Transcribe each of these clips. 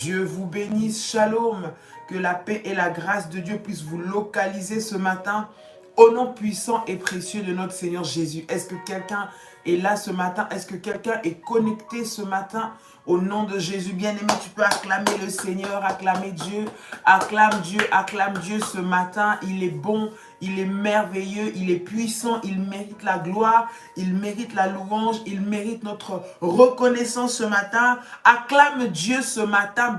Dieu vous bénisse, shalom. Que la paix et la grâce de Dieu puissent vous localiser ce matin au nom puissant et précieux de notre Seigneur Jésus. Est-ce que quelqu'un est là ce matin? Est-ce que quelqu'un est connecté ce matin? Au nom de Jésus, bien-aimé, tu peux acclamer le Seigneur, acclamer Dieu. Acclame Dieu ce matin. Il est bon, il est merveilleux, il est puissant, il mérite la gloire, il mérite la louange, il mérite notre reconnaissance ce matin. Acclame Dieu ce matin,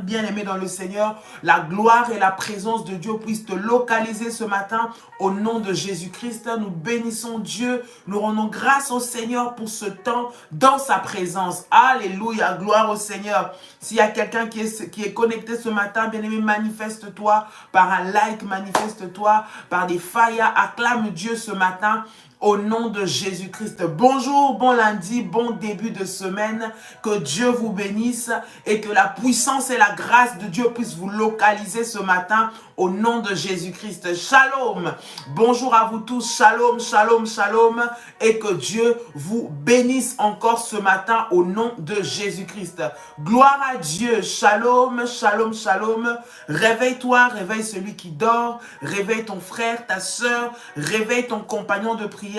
bien-aimé dans le Seigneur. La gloire et la présence de Dieu puissent te localiser ce matin. Au nom de Jésus-Christ, nous bénissons Dieu. Nous rendons grâce au Seigneur pour ce temps dans sa présence. Alléluia, gloire au Seigneur. S'il y a quelqu'un qui est connecté ce matin, bien-aimé, manifeste-toi par un like, manifeste-toi par des faillas. Acclame Dieu ce matin. Au nom de Jésus-Christ. Bonjour, bon lundi, bon début de semaine. Que Dieu vous bénisse et que la puissance et la grâce de Dieu puissent vous localiser ce matin au nom de Jésus-Christ. Shalom. Bonjour à vous tous. Shalom, shalom, shalom. Et que Dieu vous bénisse encore ce matin au nom de Jésus-Christ. Gloire à Dieu. Shalom, shalom, shalom. Réveille-toi, réveille celui qui dort. Réveille ton frère, ta soeur. Réveille ton compagnon de prière.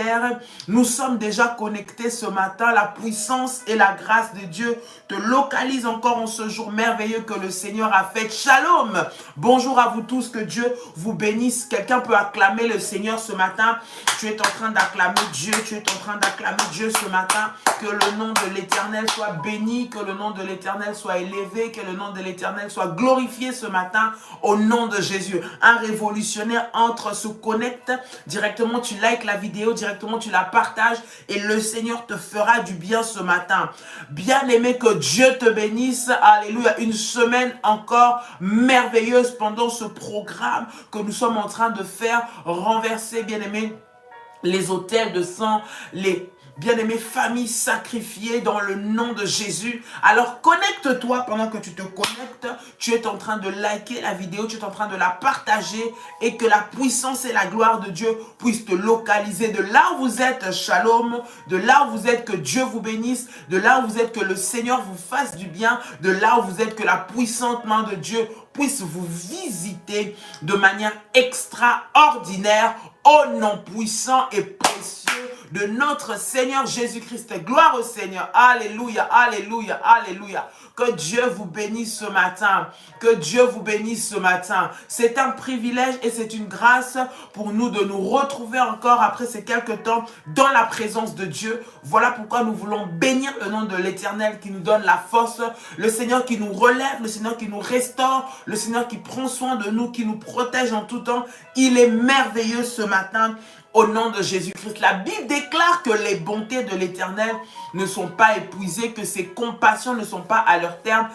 Nous sommes déjà connectés ce matin. La puissance et la grâce de Dieu te localisent encore en ce jour merveilleux que le Seigneur a fait. Shalom. Bonjour à vous tous. Que Dieu vous bénisse. Quelqu'un peut acclamer le Seigneur ce matin. Tu es en train d'acclamer Dieu. Tu es en train d'acclamer Dieu ce matin. Que le nom de l'Éternel soit béni. Que le nom de l'Éternel soit élevé. Que le nom de l'Éternel soit glorifié ce matin au nom de Jésus. Un révolutionnaire entre, se connecte directement. Tu likes la vidéo. Directement tu la partages. Et le Seigneur te fera du bien ce matin. Bien-aimé, que Dieu te bénisse. Alléluia. Une semaine encore merveilleuse pendant ce programme que nous sommes en train de faire, renverser, bien-aimés, les autels de sang, les bien-aimées familles sacrifiées dans le nom de Jésus. Alors connecte-toi pendant que tu te connectes. Tu es en train de liker la vidéo, tu es en train de la partager et que la puissance et la gloire de Dieu puissent te localiser de là où vous êtes. Shalom. De là où vous êtes, que Dieu vous bénisse. De là où vous êtes, que le Seigneur vous fasse du bien. De là où vous êtes, que la puissante main de Dieu puisse vous visiter de manière extraordinaire au nom puissant et précieux de notre Seigneur Jésus-Christ. Gloire au Seigneur. Alléluia, alléluia, alléluia. Que Dieu vous bénisse ce matin. Que Dieu vous bénisse ce matin. C'est un privilège et c'est une grâce pour nous de nous retrouver encore après ces quelques temps dans la présence de Dieu. Voilà pourquoi nous voulons bénir le nom de l'Éternel qui nous donne la force. Le Seigneur qui nous relève, le Seigneur qui nous restaure, le Seigneur qui prend soin de nous, qui nous protège en tout temps. Il est merveilleux ce matin. Au nom de Jésus-Christ, la Bible déclare que les bontés de l'Éternel ne sont pas épuisées, que ses compassions ne sont pas à leur terme.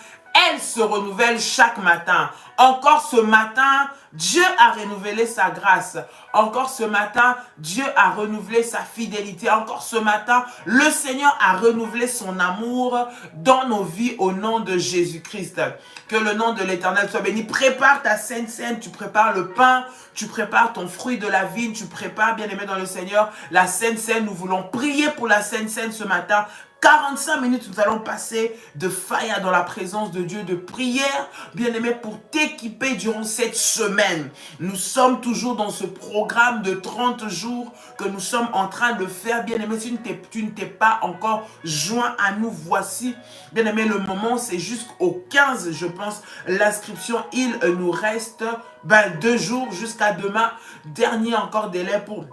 Elles se renouvellent chaque matin. Encore ce matin, Dieu a renouvelé sa grâce. Encore ce matin, Dieu a renouvelé sa fidélité. Encore ce matin, le Seigneur a renouvelé son amour dans nos vies au nom de Jésus-Christ. Que le nom de l'Éternel soit béni. Prépare ta Sainte Seine, tu prépares le pain, tu prépares ton fruit de la vigne, tu prépares, bien-aimé dans le Seigneur, la Sainte Seine. Nous voulons prier pour la Sainte Seine ce matin. 45 minutes, nous allons passer de faïa dans la présence de Dieu, de prière, bien-aimé, pour t'équiper durant cette semaine. Nous sommes toujours dans ce programme de 30 jours que nous sommes en train de faire. Bien-aimé, si tu ne t'es pas encore joint à nous, voici, bien-aimé, le moment, c'est jusqu'au 15, je pense, l'inscription. Il nous reste 2 jours jusqu'à demain. Dernier encore délai pour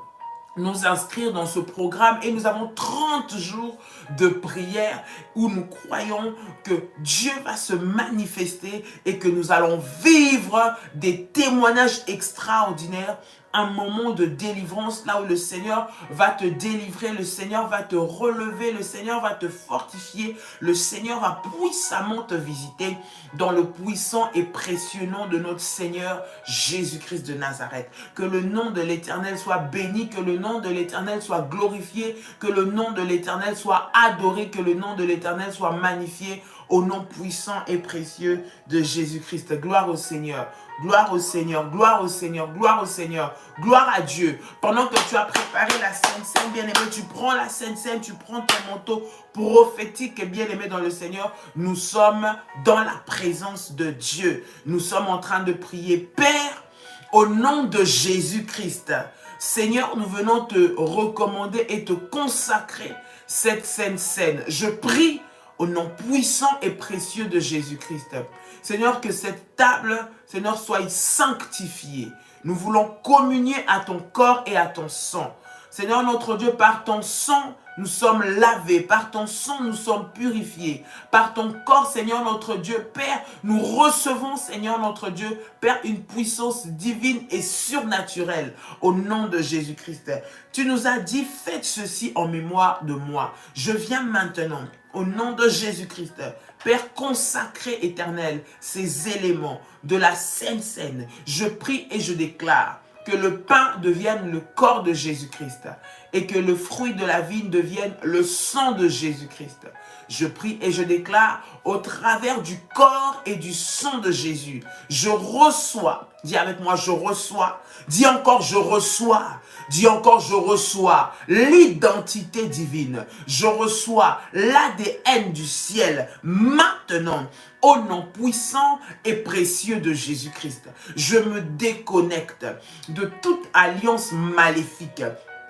nous inscrire dans ce programme et nous avons 30 jours de prière où nous croyons que Dieu va se manifester et que nous allons vivre des témoignages extraordinaires. Un moment de délivrance là où le Seigneur va te délivrer, le Seigneur va te relever, le Seigneur va te fortifier, le Seigneur va puissamment te visiter dans le puissant et précieux nom de notre Seigneur Jésus-Christ de Nazareth. Que le nom de l'Éternel soit béni, que le nom de l'Éternel soit glorifié, que le nom de l'Éternel soit adoré, que le nom de l'Éternel soit magnifié au nom puissant et précieux de Jésus-Christ. Gloire au Seigneur, gloire au Seigneur, gloire au Seigneur, gloire au Seigneur, gloire à Dieu. Pendant que tu as préparé la Sainte Seine, bien-aimé, tu prends la Sainte Seine, tu prends ton manteau prophétique et bien-aimé dans le Seigneur. Nous sommes dans la présence de Dieu. Nous sommes en train de prier. Père, au nom de Jésus-Christ, Seigneur, nous venons te recommander et te consacrer cette Sainte Seine. Je prie au nom puissant et précieux de Jésus-Christ. Seigneur, que cette table, Seigneur, soit sanctifiée. Nous voulons communier à ton corps et à ton sang. Seigneur notre Dieu, par ton sang, nous sommes lavés. Par ton sang, nous sommes purifiés. Par ton corps, Seigneur notre Dieu, Père, nous recevons, Seigneur notre Dieu, Père, une puissance divine et surnaturelle au nom de Jésus-Christ. Tu nous as dit, faites ceci en mémoire de moi. Je viens maintenant, au nom de Jésus-Christ, Père consacré éternel, ces éléments de la Sainte Seine. Je prie et je déclare que le pain devienne le corps de Jésus-Christ et que le fruit de la vigne devienne le sang de Jésus-Christ. Je prie et je déclare au travers du corps et du sang de Jésus, je reçois, dis avec moi, je reçois, dis encore, je reçois, dis encore, je reçois l'identité divine, je reçois l'ADN du ciel maintenant, au nom puissant et précieux de Jésus-Christ. Je me déconnecte de toute alliance maléfique,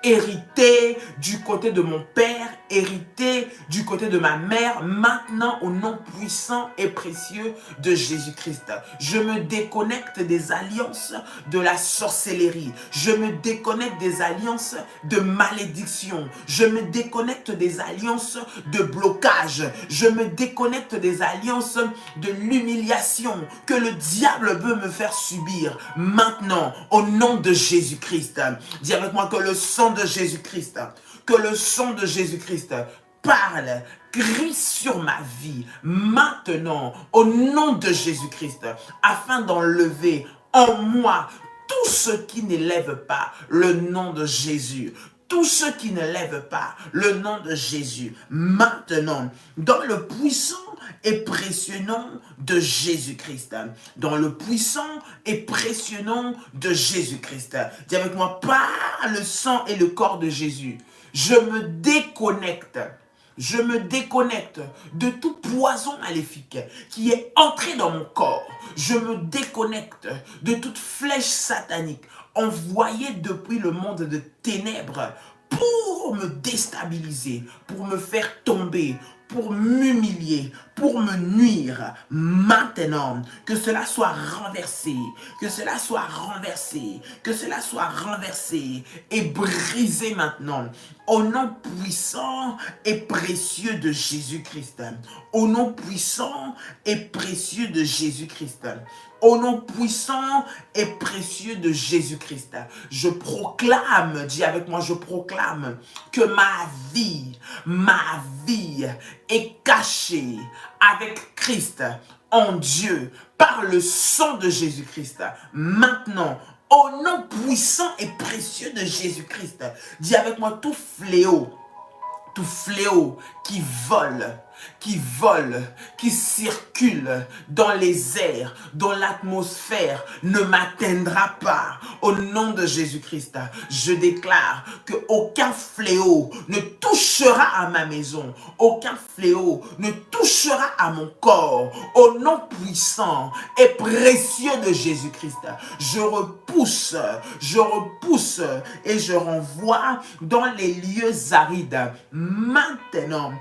hérité du côté de mon père, hérité du côté de ma mère, maintenant au nom puissant et précieux de Jésus-Christ. Je me déconnecte des alliances de la sorcellerie. Je me déconnecte des alliances de malédiction. Je me déconnecte des alliances de blocage. Je me déconnecte des alliances de l'humiliation que le diable veut me faire subir. Maintenant, au nom de Jésus-Christ, dis avec moi que le sang de Jésus-Christ, que le sang de Jésus-Christ parle, crie sur ma vie maintenant au nom de Jésus-Christ afin d'enlever en moi tout ce qui n'élève pas le nom de Jésus. Tous ceux qui ne lèvent pas le nom de Jésus maintenant dans le puissant et précieux nom de Jésus-Christ. Dans le puissant et précieux nom de Jésus-Christ. Dis avec moi, par le sang et le corps de Jésus, je me déconnecte. Je me déconnecte de tout poison maléfique qui est entré dans mon corps. Je me déconnecte de toute flèche satanique envoyée depuis le monde de ténèbres pour me déstabiliser, pour me faire tomber, pour m'humilier, pour me nuire. Maintenant, que cela soit renversé, que cela soit renversé, que cela soit renversé et brisé maintenant. Au nom puissant et précieux de Jésus-Christ. Au nom puissant et précieux de Jésus-Christ. Au nom puissant et précieux de Jésus-Christ. Je proclame, dis avec moi, je proclame que ma vie est cachée avec Christ en Dieu par le sang de Jésus-Christ. Maintenant, au nom puissant et précieux de Jésus-Christ, dis avec moi tout fléau qui vole, qui circule dans les airs, dans l'atmosphère, ne m'atteindra pas. Au nom de Jésus-Christ, je déclare qu'aucun fléau ne touchera à ma maison, aucun fléau ne touchera à mon corps. Au nom puissant et précieux de Jésus-Christ, je repousse et je renvoie dans les lieux arides maintenant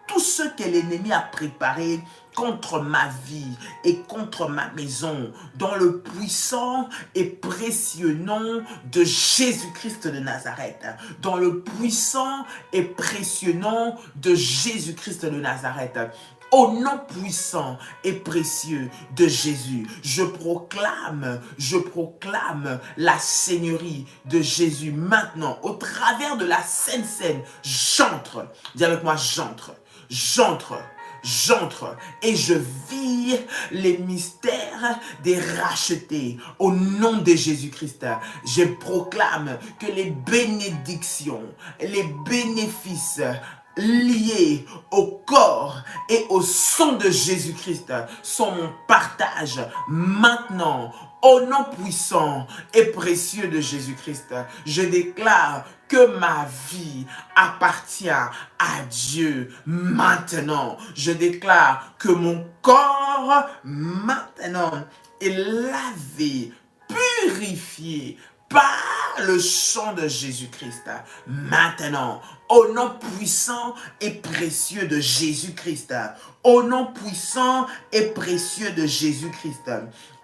tout ce que l'ennemi a préparé contre ma vie et contre ma maison, dans le puissant et précieux nom de Jésus-Christ de Nazareth. Dans le puissant et précieux nom de Jésus-Christ de Nazareth. Au nom puissant et précieux de Jésus, je proclame la seigneurie de Jésus maintenant. Au travers de la Sainte Seine, j'entre. Dis avec moi, j'entre et je vis les mystères des rachetés au nom de Jésus-Christ. Je proclame que les bénédictions, les bénéfices liés au corps et au sang de Jésus-Christ sont mon partage maintenant. Au nom puissant et précieux de Jésus-Christ, je déclare que ma vie appartient à Dieu maintenant. Je déclare que mon corps maintenant est lavé, purifié par le sang de Jésus-Christ. Maintenant, au nom puissant et précieux de Jésus-Christ. Au nom puissant et précieux de Jésus-Christ.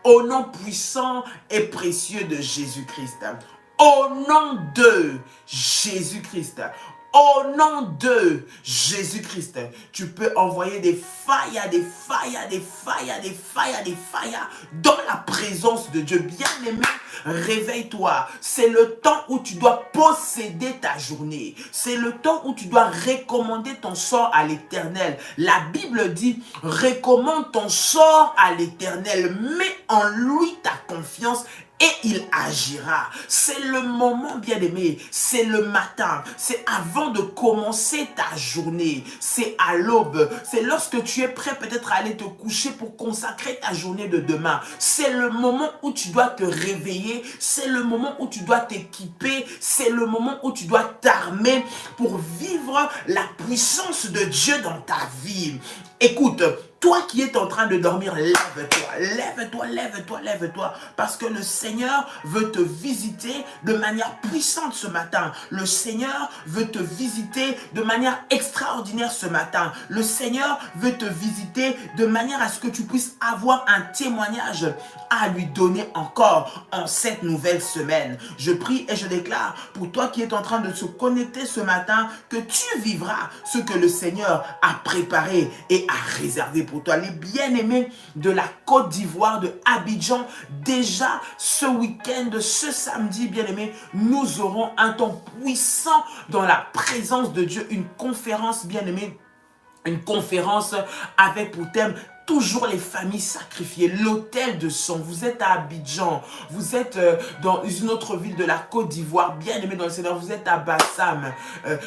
Au nom puissant et précieux de Jésus-Christ. Au nom de Jésus-Christ. Au nom de Jésus-Christ, tu peux envoyer des failles, dans la présence de Dieu. Bien-aimé, réveille-toi. C'est le temps où tu dois posséder ta journée. C'est le temps où tu dois recommander ton sort à l'Éternel. La Bible dit, recommande ton sort à l'Éternel. Mets en lui ta confiance et il agira. C'est le moment, bien-aimé, c'est le matin, c'est avant de commencer ta journée, c'est à l'aube, c'est lorsque tu es prêt peut-être à aller te coucher pour consacrer ta journée de demain. C'est le moment où tu dois te réveiller, c'est le moment où tu dois t'équiper, c'est le moment où tu dois t'armer pour vivre la puissance de Dieu dans ta vie. Écoute, toi qui es en train de dormir, lève-toi, lève-toi, lève-toi, lève-toi. Parce que le Seigneur veut te visiter de manière puissante ce matin. Le Seigneur veut te visiter de manière extraordinaire ce matin. Le Seigneur veut te visiter de manière à ce que tu puisses avoir un témoignage à lui donner encore en cette nouvelle semaine. Je prie et je déclare pour toi qui es en train de se connecter ce matin que tu vivras ce que le Seigneur a préparé et a réservé pour toi. Les bien-aimés de la Côte d'Ivoire, de Abidjan, déjà ce week-end, ce samedi, bien-aimés, nous aurons un temps puissant dans la présence de Dieu, une conférence, bien-aimés, une conférence avec pour thème toujours les familles sacrifiées, l'autel de sang. Vous êtes à Abidjan, vous êtes dans une autre ville de la Côte d'Ivoire, bien aimé dans le Seigneur, vous êtes à Bassam,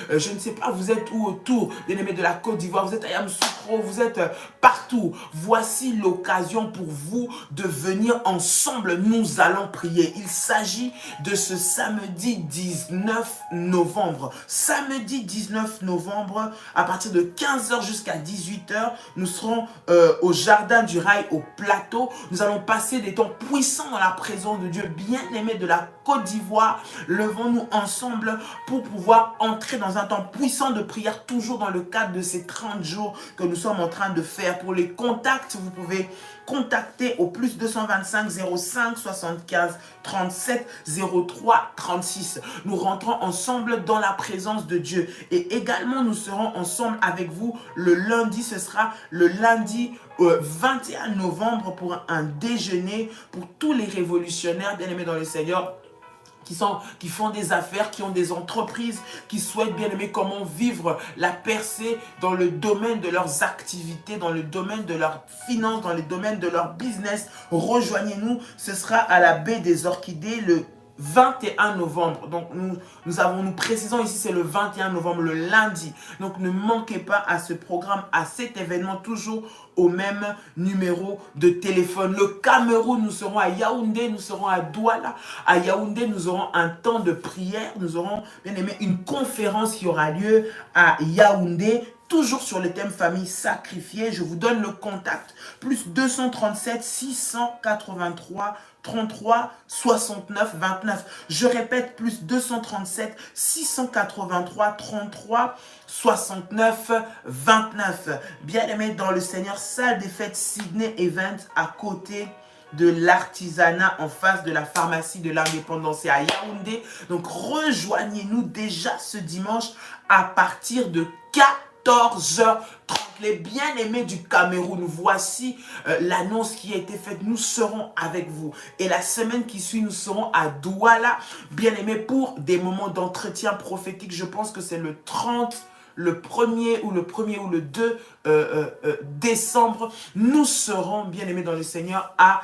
je ne sais pas, vous êtes où autour, bien aimé de la Côte d'Ivoire, vous êtes à Yamoussoukro, vous êtes partout. Voici l'occasion pour vous de venir ensemble, nous allons prier. Il s'agit de ce samedi 19 novembre. Samedi 19 novembre, à partir de 15 h jusqu'à 18 h, nous serons au Jardin du Rail, au plateau. Nous allons passer des temps puissants dans la présence de Dieu. Bien-aimés de la Côte d'Ivoire, levons-nous ensemble pour pouvoir entrer dans un temps puissant de prière, toujours dans le cadre de ces 30 jours que nous sommes en train de faire. Pour les contacts, vous pouvez contacter au plus 225 05 75 37 03 36. Nous rentrons ensemble dans la présence de Dieu. Et également, nous serons ensemble avec vous le lundi. Ce sera le lundi 21 novembre pour un déjeuner pour tous les révolutionnaires bien-aimés dans le Seigneur, qui font des affaires, qui ont des entreprises, qui souhaitent bien aimer comment vivre la percée dans le domaine de leurs activités, dans le domaine de leurs finances, dans le domaine de leur business. Rejoignez-nous, ce sera à la baie des Orchidées le 21 novembre. Donc nous précisons ici, c'est le 21 novembre, le lundi. Donc ne manquez pas à ce programme, à cet événement, toujours au même numéro de téléphone. Le Cameroun, nous serons à Yaoundé, nous serons à Douala. À Yaoundé, nous aurons un temps de prière. Nous aurons, bien aimé, une conférence qui aura lieu à Yaoundé, toujours sur le thème famille sacrifiée. Je vous donne le contact. Plus 237 683 33 69 29. Je répète, plus 237 683 33 69 29. Bien-aimés dans le Seigneur, salle des fêtes Sydney Event à côté de l'artisanat, en face de la pharmacie de l'indépendance, et à Yaoundé. Donc rejoignez-nous déjà ce dimanche à partir de 14h30. Les bien-aimés du Cameroun, voici l'annonce qui a été faite. Nous serons avec vous. Et la semaine qui suit, nous serons à Douala, bien-aimés, pour des moments d'entretien prophétique. Je pense que c'est le 30, le 1er ou le 2 décembre. Nous serons, bien-aimés dans le Seigneur, à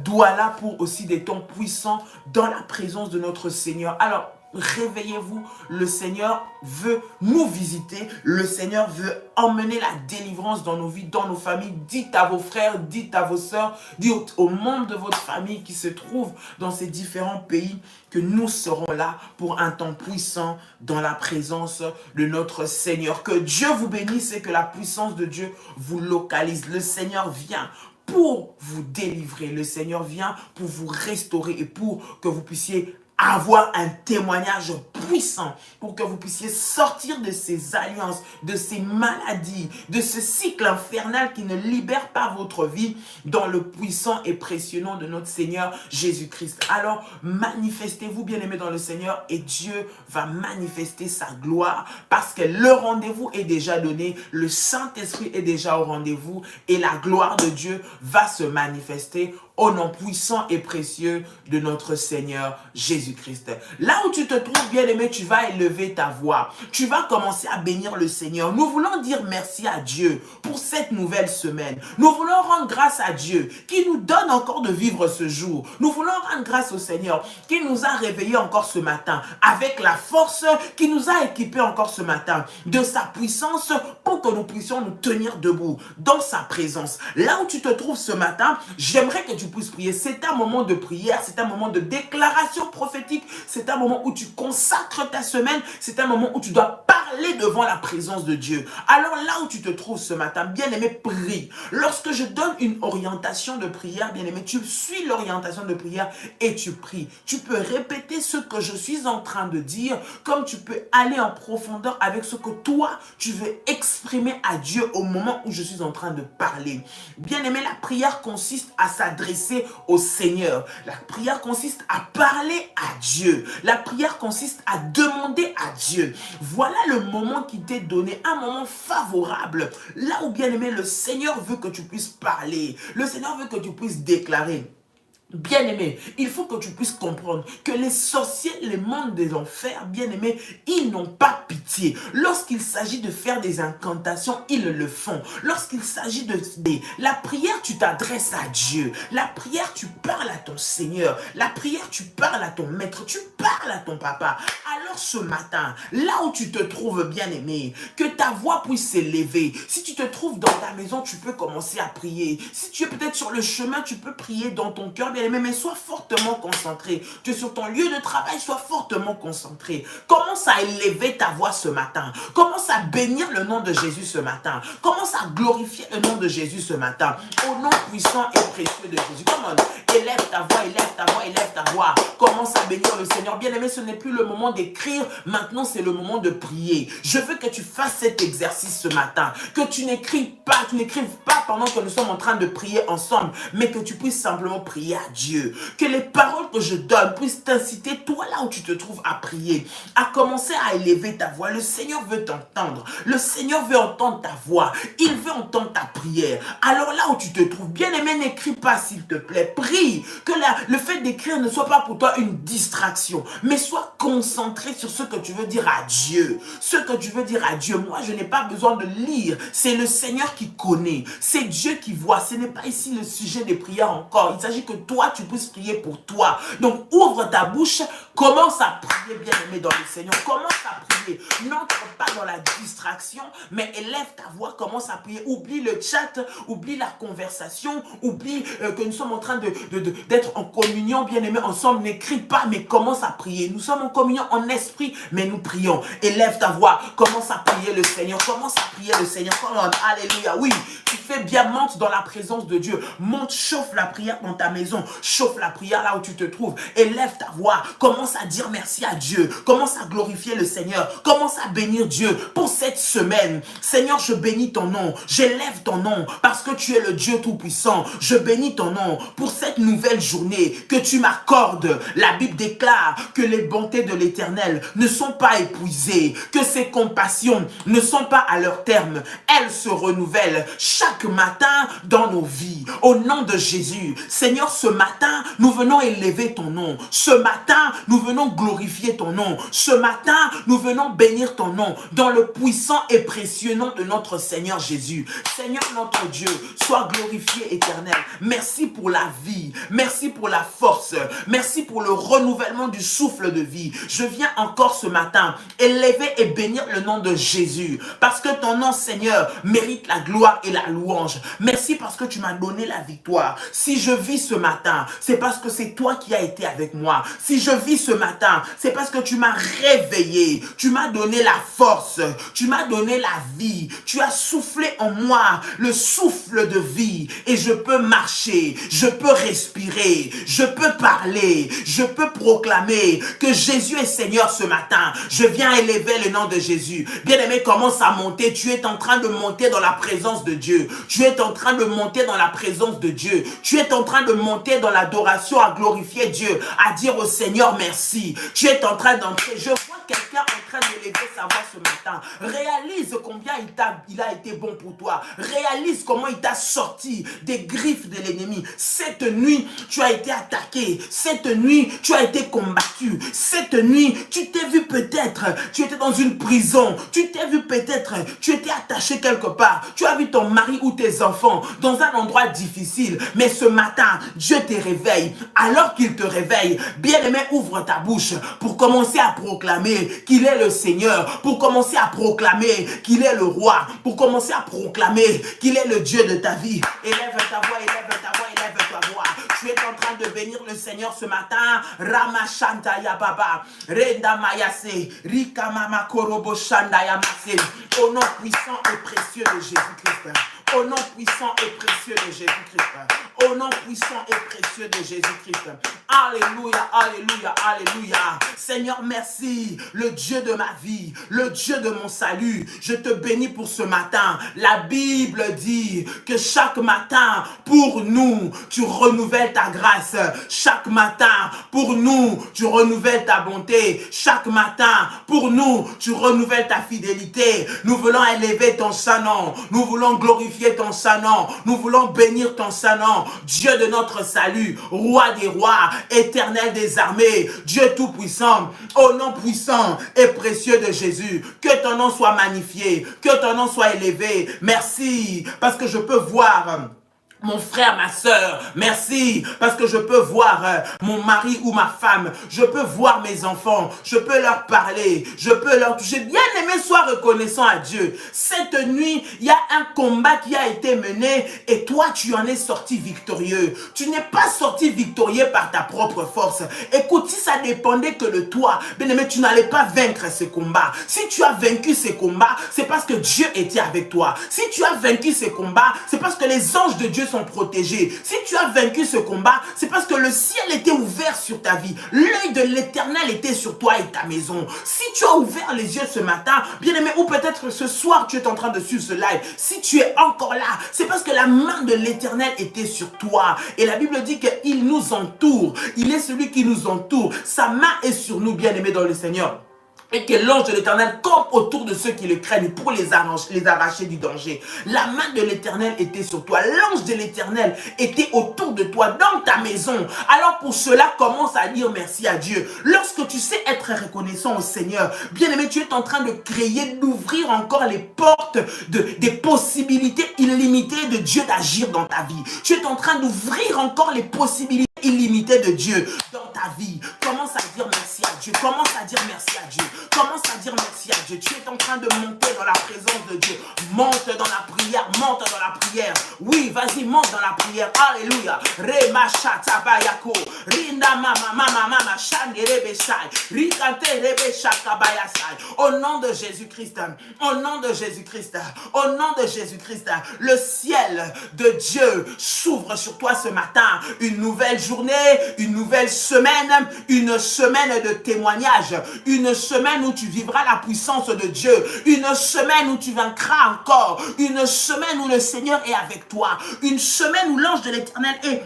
Douala pour aussi des temps puissants dans la présence de notre Seigneur. Alors, réveillez-vous, le Seigneur veut nous visiter, le Seigneur veut emmener la délivrance dans nos vies, dans nos familles. Dites à vos frères, dites à vos sœurs, dites aux membres de votre famille qui se trouvent dans ces différents pays que nous serons là pour un temps puissant dans la présence de notre Seigneur. Que Dieu vous bénisse et que la puissance de Dieu vous localise. Le Seigneur vient pour vous délivrer. Le Seigneur vient pour vous restaurer et pour que vous puissiez avoir un témoignage puissant, pour que vous puissiez sortir de ces alliances, de ces maladies, de ce cycle infernal qui ne libère pas votre vie dans le puissant et précieux nom de notre Seigneur Jésus-Christ. Alors, manifestez-vous, bien-aimés dans le Seigneur, et Dieu va manifester sa gloire parce que le rendez-vous est déjà donné, le Saint-Esprit est déjà au rendez-vous et la gloire de Dieu va se manifester au nom puissant et précieux de notre Seigneur Jésus-Christ. Là où tu te trouves, bien-aimé, tu vas élever ta voix. Tu vas commencer à bénir le Seigneur. Nous voulons dire merci à Dieu pour cette nouvelle semaine. Nous voulons rendre grâce à Dieu qui nous donne encore de vivre ce jour. Nous voulons rendre grâce au Seigneur qui nous a réveillés encore ce matin avec la force qui nous a équipés encore ce matin de sa puissance pour que nous puissions nous tenir debout dans sa présence. Là où tu te trouves ce matin, j'aimerais que tu puisses prier. C'est un moment de prière, c'est un moment de déclaration prophétique, c'est un moment où tu consacres ta semaine, c'est un moment où tu dois parler devant la présence de Dieu. Alors là où tu te trouves ce matin, bien-aimé, prie. Lorsque je donne une orientation de prière, bien-aimé, tu suis l'orientation de prière et tu pries. Tu peux répéter ce que je suis en train de dire, comme tu peux aller en profondeur avec ce que toi, tu veux exprimer à Dieu au moment où je suis en train de parler. Bien-aimé, la prière consiste à s'adresser au Seigneur. La prière consiste à parler à Dieu. La prière consiste à demander à Dieu. Voilà le moment qui t'est donné, un moment favorable. Là où, bien aimé, le Seigneur veut que tu puisses parler. Le Seigneur veut que tu puisses déclarer. Bien-aimé, il faut que tu puisses comprendre que les sorciers, les mondes des enfers, bien-aimés, ils n'ont pas pitié. Lorsqu'il s'agit de faire des incantations, ils le font. Lorsqu'il s'agit de... La prière, tu t'adresses à Dieu. La prière, tu parles à ton Seigneur. La prière, tu parles à ton maître. Tu parles à ton papa. Alors ce matin, là où tu te trouves, bien-aimé, que ta voix puisse s'élever. Si tu te trouves dans ta maison, tu peux commencer à prier. Si tu es peut-être sur le chemin, tu peux prier dans ton cœur, mais sois fortement concentré. Tu es sur ton lieu de travail, sois fortement concentré. Commence à élever ta voix ce matin. Commence à bénir le nom de Jésus ce matin. Commence à glorifier le nom de Jésus ce matin. Au nom puissant et précieux de Jésus. Come on, élève ta voix, élève ta voix, élève ta voix. Commence à bénir le Seigneur. Bien-aimé, ce n'est plus le moment d'écrire. Maintenant, c'est le moment de prier. Je veux que tu fasses cet exercice ce matin. Que tu n'écrives pas pendant que nous sommes en train de prier ensemble, mais que tu puisses simplement prier à Dieu. Que les paroles que je donne puissent t'inciter, toi là où tu te trouves, à prier, à commencer à élever ta voix. Le Seigneur veut t'entendre. Le Seigneur veut entendre ta voix. Il veut entendre ta prière. Alors là où tu te trouves, bien-aimé, n'écris pas s'il te plaît. Prie. Que le fait d'écrire ne soit pas pour toi une distraction, mais sois concentré sur ce que tu veux dire à Dieu. Ce que tu veux dire à Dieu. Moi, je n'ai pas besoin de lire. C'est le Seigneur qui connaît. C'est Dieu qui voit. Ce n'est pas ici le sujet des prières encore. Il s'agit que toi, tu puisses prier pour toi. Donc, ouvre ta bouche, commence à prier, bien-aimé, dans le Seigneur. Commence à prier. N'entre pas dans la distraction, mais élève ta voix, commence à prier. Oublie le chat, oublie la conversation, oublie que nous sommes en train d'être en communion, bien-aimé, ensemble. N'écris pas, mais commence à prier. Nous sommes en communion en esprit, mais nous prions. Élève ta voix, commence à prier le Seigneur. Commence à prier le Seigneur. Alléluia. Oui, tu fais bien, monte dans la présence de Dieu. Monte, chauffe la prière dans ta maison. Chauffe la prière là où tu te trouves. Élève ta voix. Commence à dire merci à Dieu. Commence à glorifier le Seigneur. Commence à bénir Dieu pour cette semaine. Seigneur, je bénis ton nom. J'élève ton nom parce que tu es le Dieu Tout-Puissant. Je bénis ton nom pour cette nouvelle journée que tu m'accordes. La Bible déclare que les bontés de l'Éternel ne sont pas épuisées, que ses compassions ne sont pas à leur terme. Elles se renouvellent chaque matin dans nos vies. Au nom de Jésus, Seigneur, ce matin, nous venons élever ton nom. Ce matin, nous venons glorifier ton nom. Ce matin, nous venons bénir ton nom dans le puissant et précieux nom de notre Seigneur Jésus. Seigneur notre Dieu, sois glorifié éternel. Merci pour la vie. Merci pour la force. Merci pour le renouvellement du souffle de vie. Je viens encore ce matin élever et bénir le nom de Jésus. Parce que ton nom, Seigneur, mérite la gloire et la louange. Merci parce que tu m'as donné la victoire. Si je vis ce matin, c'est parce que c'est toi qui as été avec moi. Si je vis ce matin, c'est parce que tu m'as réveillé. Tu m'as donné la force. Tu m'as donné la vie. Tu as soufflé en moi le souffle de vie. Et je peux marcher. Je peux respirer. Je peux parler. Je peux proclamer que Jésus est Seigneur ce matin. Je viens élever le nom de Jésus. Bien-aimé, commence à monter. Tu es en train de monter dans la présence de Dieu. Tu es en train de monter dans la présence de Dieu. Tu es en train de monter dans l'adoration, à glorifier Dieu, à dire au Seigneur merci. Tu es en train d'entrer. Je vois quelqu'un en train d'élever sa voix ce matin. Réalise combien il a été bon pour toi. Réalise comment il t'a sorti des griffes de l'ennemi. Cette nuit, tu as été attaqué. Cette nuit, tu as été combattu. Cette nuit, tu t'es vu peut-être, tu étais dans une prison. Tu t'es vu peut-être, tu étais attaché quelque part. Tu as vu ton mari ou tes enfants dans un endroit difficile. Mais ce matin, Dieu te réveille. Alors qu'il te réveille, bien-aimé, ouvre ta bouche pour commencer à proclamer qu'il est le Seigneur, pour commencer à proclamer qu'il est le roi, pour commencer à proclamer qu'il est le Dieu de ta vie. Élève ta voix, élève ta voix, élève ta voix. Tu es en train de bénir le Seigneur ce matin. Ramashanta Yababa, Renda Mayase, Rika Mama Korobo Shanda Yamase. Au nom puissant et précieux de Jésus-Christ. Au nom puissant et précieux de Jésus-Christ. Au nom puissant et précieux de Jésus-Christ. Alléluia, alléluia, alléluia. Seigneur, merci. Le Dieu de ma vie, le Dieu de mon salut. Je te bénis pour ce matin. La Bible dit que chaque matin, pour nous, tu renouvelles ta grâce. Chaque matin, pour nous, tu renouvelles ta bonté. Chaque matin, pour nous, tu renouvelles ta fidélité. Nous voulons élever ton Saint-Nom. Nous voulons glorifier ton Saint-Nom. Nous voulons bénir ton Saint-Nom. Dieu de notre salut, roi des rois, éternel des armées, Dieu tout-puissant, au nom puissant et précieux de Jésus, que ton nom soit magnifié, que ton nom soit élevé. Merci, parce que je peux voir mon frère, ma soeur, merci, parce que je peux voir mon mari ou ma femme, je peux voir mes enfants, je peux leur parler, je peux leur toucher. Bien aimé, sois reconnaissant à Dieu. Cette nuit, il y a un combat qui a été mené et toi, tu en es sorti victorieux. Tu n'es pas sorti victorieux par ta propre force. Écoute, si ça dépendait que de toi, bien aimé, tu n'allais pas vaincre ce combat. Si tu as vaincu ces combats, c'est parce que Dieu était avec toi. Si tu as vaincu ces combats, c'est parce que les anges de Dieu sont protégés. Si tu as vaincu ce combat, c'est parce que le ciel était ouvert sur ta vie. L'œil de l'Éternel était sur toi et ta maison. Si tu as ouvert les yeux ce matin, bien aimé, ou peut-être ce soir tu es en train de suivre ce live, si tu es encore là, c'est parce que la main de l'Éternel était sur toi. Et la Bible dit qu'il nous entoure. Il est celui qui nous entoure. Sa main est sur nous, bien aimés dans le Seigneur. Et que l'ange de l'Éternel campe autour de ceux qui le craignent pour les arracher du danger. La main de l'Éternel était sur toi. L'ange de l'Éternel était autour de toi, dans ta maison. Alors pour cela, commence à dire merci à Dieu. Lorsque tu sais être reconnaissant au Seigneur, bien-aimé, tu es en train de créer, d'ouvrir encore les portes des possibilités illimitées de Dieu d'agir dans ta vie. Tu es en train d'ouvrir encore les possibilités illimitées de Dieu dans ta vie. Commence à dire merci à Dieu. Commence à dire merci à Dieu. Commence à dire merci à Dieu. Tu es en train de monter dans la présence de Dieu. Monte dans la prière. Monte dans la prière. Oui, vas-y, monte dans la prière. Alléluia. Rema shata bayako. Rinda mama mama mama shande rebeshai. Rikante rebeshaka bayasai. Au nom de Jésus-Christ. Au nom de Jésus-Christ. Au nom de Jésus-Christ. Le ciel de Dieu s'ouvre sur toi ce matin. Une nouvelle journée, une nouvelle semaine, une semaine de témoignage, une semaine où tu vivras la puissance de Dieu, une semaine où tu vaincras encore, une semaine où le Seigneur est avec toi, une semaine où l'ange de l'Éternel est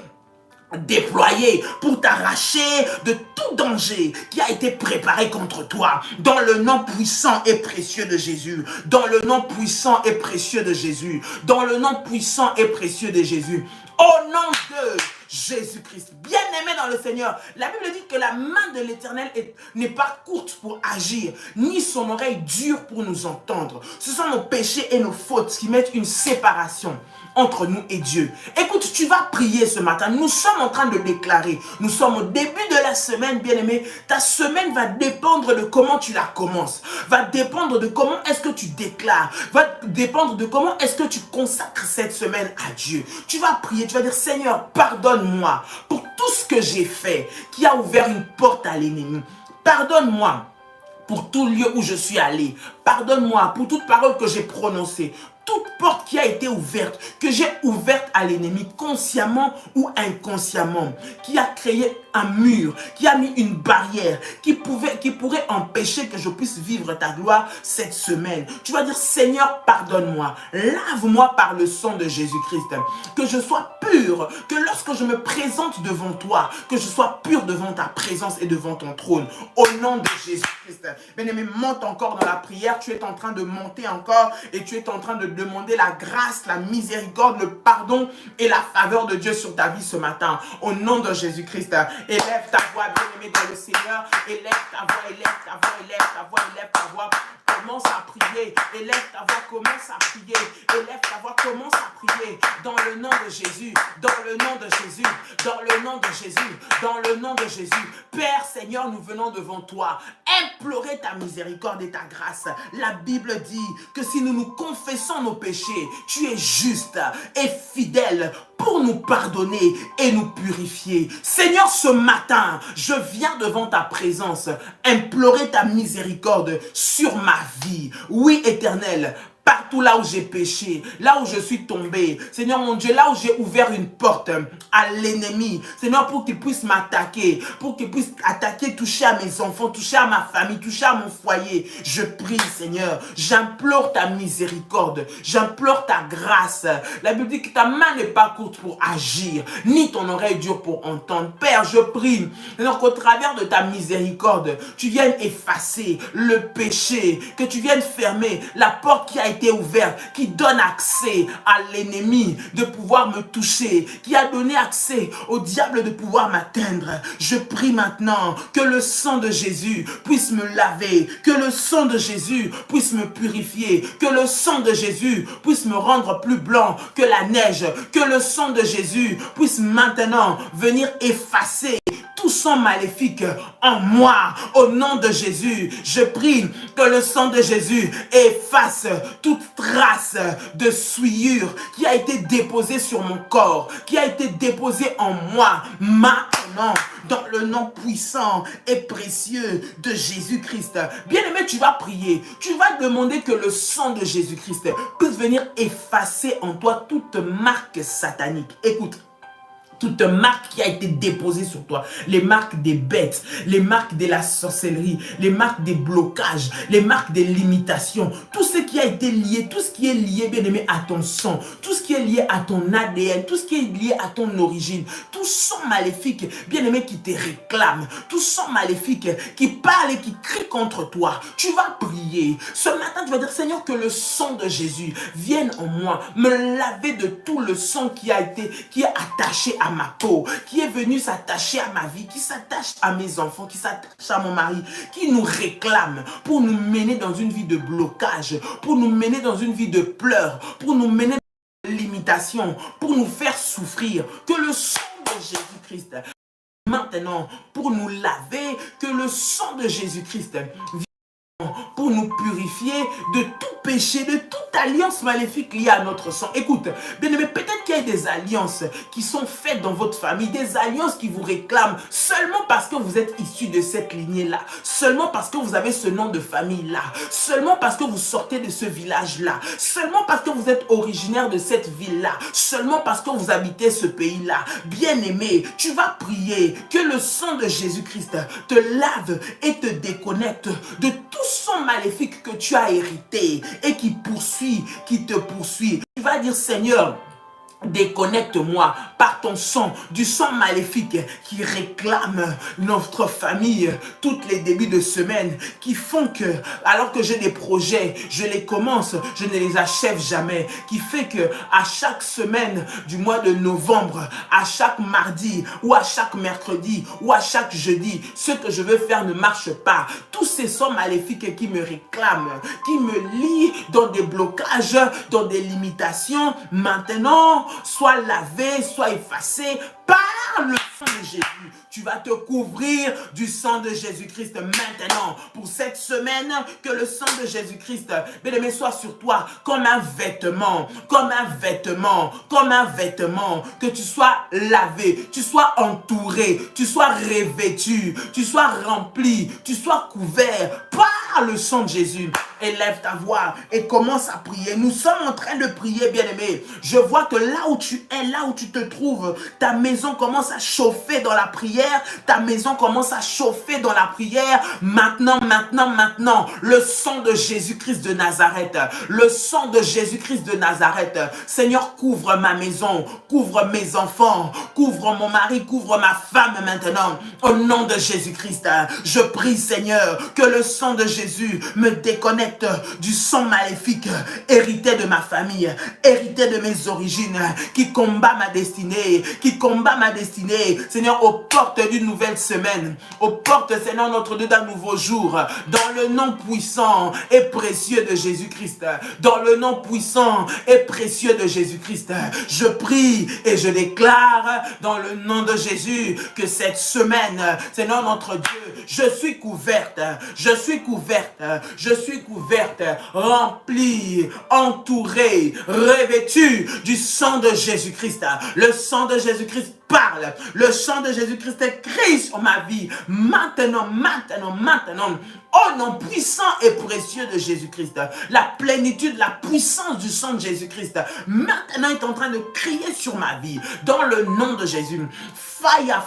déployé pour t'arracher de tout danger qui a été préparé contre toi, dans le nom puissant et précieux de Jésus, dans le nom puissant et précieux de Jésus, dans le nom puissant et précieux de Jésus, au nom de Jésus-Christ. Bien-aimé dans le Seigneur, la Bible dit que la main de l'Éternel n'est pas courte pour agir, ni son oreille dure pour nous entendre. Ce sont nos péchés et nos fautes qui mettent une séparation entre nous et Dieu. Écoute, tu vas prier ce matin. Nous sommes en train de déclarer. Nous sommes au début de la semaine, bien-aimé. Ta semaine va dépendre de comment tu la commences. Va dépendre de comment est-ce que tu déclares. Va dépendre de comment est-ce que tu consacres cette semaine à Dieu. Tu vas prier, tu vas dire, Seigneur, pardonne-moi pour tout ce que j'ai fait qui a ouvert une porte à l'ennemi. Pardonne-moi pour tout lieu où je suis allé. Pardonne-moi pour toute parole que j'ai prononcée. Toute porte qui a été ouverte, que j'ai ouverte à l'ennemi, consciemment ou inconsciemment, qui a créé un mur, qui a mis une barrière, qui pourrait empêcher que je puisse vivre ta gloire cette semaine. Tu vas dire, Seigneur, pardonne-moi, lave-moi par le sang de Jésus-Christ, que je sois pur, que lorsque je me présente devant toi, que je sois pur devant ta présence et devant ton trône, au nom de Jésus-Christ. Bien-aimé, monte encore dans la prière, tu es en train de monter encore et tu es en train de demander la grâce, la miséricorde, le pardon et la faveur de Dieu sur ta vie ce matin. Au nom de Jésus-Christ, élève ta voix, bien-aimé dans le Seigneur. Élève ta voix, élève ta voix, élève ta voix, élève ta voix. Commence à prier. Élève ta voix, commence à prier. Élève ta voix, commence à prier. Dans le nom de Jésus, dans le nom de Jésus, dans le nom de Jésus, dans le nom de Jésus. Père, Seigneur, nous venons devant toi implorer ta miséricorde et ta grâce. La Bible dit que si nous nous confessons nos péchés, tu es juste et fidèle pour nous pardonner et nous purifier. Seigneur, ce matin, je viens devant ta présence implorer ta miséricorde sur ma vie. Oui, Éternel, partout là où j'ai péché, là où je suis tombé, Seigneur mon Dieu, là où j'ai ouvert une porte à l'ennemi, Seigneur, pour qu'il puisse m'attaquer, pour qu'il puisse attaquer, toucher à mes enfants, toucher à ma famille, toucher à mon foyer, je prie, Seigneur, j'implore ta miséricorde, j'implore ta grâce. La Bible dit que ta main n'est pas courte pour agir, ni ton oreille dure pour entendre. Père, je prie, Seigneur, qu'au travers de ta miséricorde, tu viennes effacer le péché, que tu viennes fermer la porte qui a été ouverte, qui donne accès à l'ennemi de pouvoir me toucher, qui a donné accès au diable de pouvoir m'atteindre. Je prie maintenant que le sang de Jésus puisse me laver, que le sang de Jésus puisse me purifier, que le sang de Jésus puisse me rendre plus blanc que la neige, que le sang de Jésus puisse maintenant venir effacer tout sang maléfique en moi. Au nom de Jésus, je prie que le sang de Jésus efface toute trace de souillure qui a été déposée sur mon corps, qui a été déposée en moi maintenant, dans le nom puissant et précieux de Jésus-Christ. Bien-aimé, tu vas prier, tu vas demander que le sang de Jésus-Christ puisse venir effacer en toi toute marque satanique. Écoute, toute marque qui a été déposée sur toi, les marques des bêtes, les marques de la sorcellerie, les marques des blocages, les marques des limitations, tout ce qui a été lié, tout ce qui est lié, bien aimé, à ton sang, tout ce qui est lié à ton ADN, tout ce qui est lié à ton origine, tout sang maléfique, bien aimé, qui te réclame, tout sang maléfique qui parle et qui crie contre toi, tu vas prier. Ce matin, tu vas dire, Seigneur, que le sang de Jésus vienne en moi, me laver de tout le sang qui est attaché à ma peau, qui est venu s'attacher à ma vie, qui s'attache à mes enfants, qui s'attache à mon mari, qui nous réclame pour nous mener dans une vie de blocage, pour nous mener dans une vie de pleurs, pour nous mener dans une limitation, pour nous faire souffrir. Que le sang de Jésus-Christ maintenant, pour nous laver, que le sang de Jésus-Christ pour nous purifier de tout péché, de toute alliance maléfique liée à notre sang. Écoute, bien aimé, peut-être qu'il y a des alliances qui sont faites dans votre famille, des alliances qui vous réclament seulement parce que vous êtes issu de cette lignée-là, seulement parce que vous avez ce nom de famille-là, seulement parce que vous sortez de ce village-là, seulement parce que vous êtes originaire de cette ville-là, seulement parce que vous habitez ce pays-là. Bien aimé, tu vas prier que le sang de Jésus-Christ te lave et te déconnecte de tout sang maléfique que tu as hérité et qui te poursuit. Tu vas dire, Seigneur, Déconnecte-moi par ton sang, du sang maléfique qui réclame notre famille toutes les débuts de semaine, qui font que, alors que j'ai des projets, je les commence, je ne les achève jamais, qui fait que à chaque semaine du mois de novembre, à chaque mardi ou à chaque mercredi ou à chaque jeudi, ce que je veux faire ne marche pas. Tous ces sons maléfiques qui me réclament, qui me lient dans des blocages, dans des limitations, maintenant, soit lavé, soit effacé par le sang de Jésus. Tu vas te couvrir du sang de Jésus-Christ maintenant. Pour cette semaine, que le sang de Jésus-Christ, bien-aimé, soit sur toi comme un vêtement, comme un vêtement, comme un vêtement. Que tu sois lavé, tu sois entouré, tu sois revêtu, tu sois rempli, tu sois couvert par le sang de Jésus. Élève ta voix et commence à prier. Nous sommes en train de prier, bien-aimé. Je vois que là où tu es, là où tu te trouves, ta maison commence à chauffer dans la prière. Ta maison commence à chauffer dans la prière. Maintenant, le sang de Jésus-Christ de Nazareth. Le sang de Jésus-Christ de Nazareth. Seigneur, couvre ma maison, couvre mes enfants, couvre mon mari, couvre ma femme maintenant. Au nom de Jésus-Christ, je prie, Seigneur, que le sang de Jésus me déconnecte du sang maléfique hérité de ma famille, hérité de mes origines, qui combat ma destinée, Seigneur, aux portes d'une nouvelle semaine, aux portes, Seigneur, notre Dieu, d'un nouveau jour, dans le nom puissant et précieux de Jésus-Christ, dans le nom puissant et précieux de Jésus-Christ, je prie et je déclare dans le nom de Jésus que cette semaine, Seigneur, notre Dieu, je suis couverte, remplie, entourée, revêtue du sang de Jésus-Christ. Le sang de Jésus-Christ parle. Le sang de Jésus-Christ crie sur ma vie. Maintenant. Au nom puissant et précieux de Jésus-Christ. La plénitude, la puissance du sang de Jésus-Christ. Maintenant est en train de crier sur ma vie. Dans le nom de Jésus. Fire.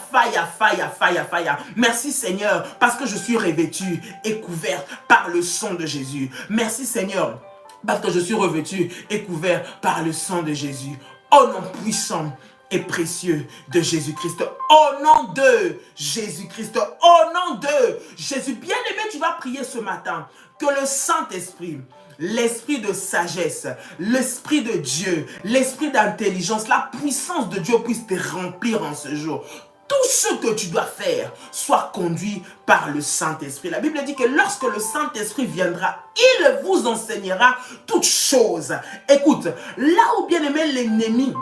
Merci Seigneur parce que je suis revêtu et couvert par le sang de Jésus. Merci Seigneur parce que je suis revêtu et couvert par le sang de Jésus. Au nom puissant et précieux de Jésus-Christ. Au nom de Jésus-Christ. Au nom de Jésus. Bien-aimé, tu vas prier ce matin que le Saint-Esprit, l'esprit de sagesse, l'esprit de Dieu, l'esprit d'intelligence, la puissance de Dieu puisse te remplir en ce jour. Tout ce que tu dois faire soit conduit par le Saint-Esprit. La Bible dit que lorsque le Saint-Esprit viendra, il vous enseignera toutes choses. Écoute, là où bien aimé l'ennemi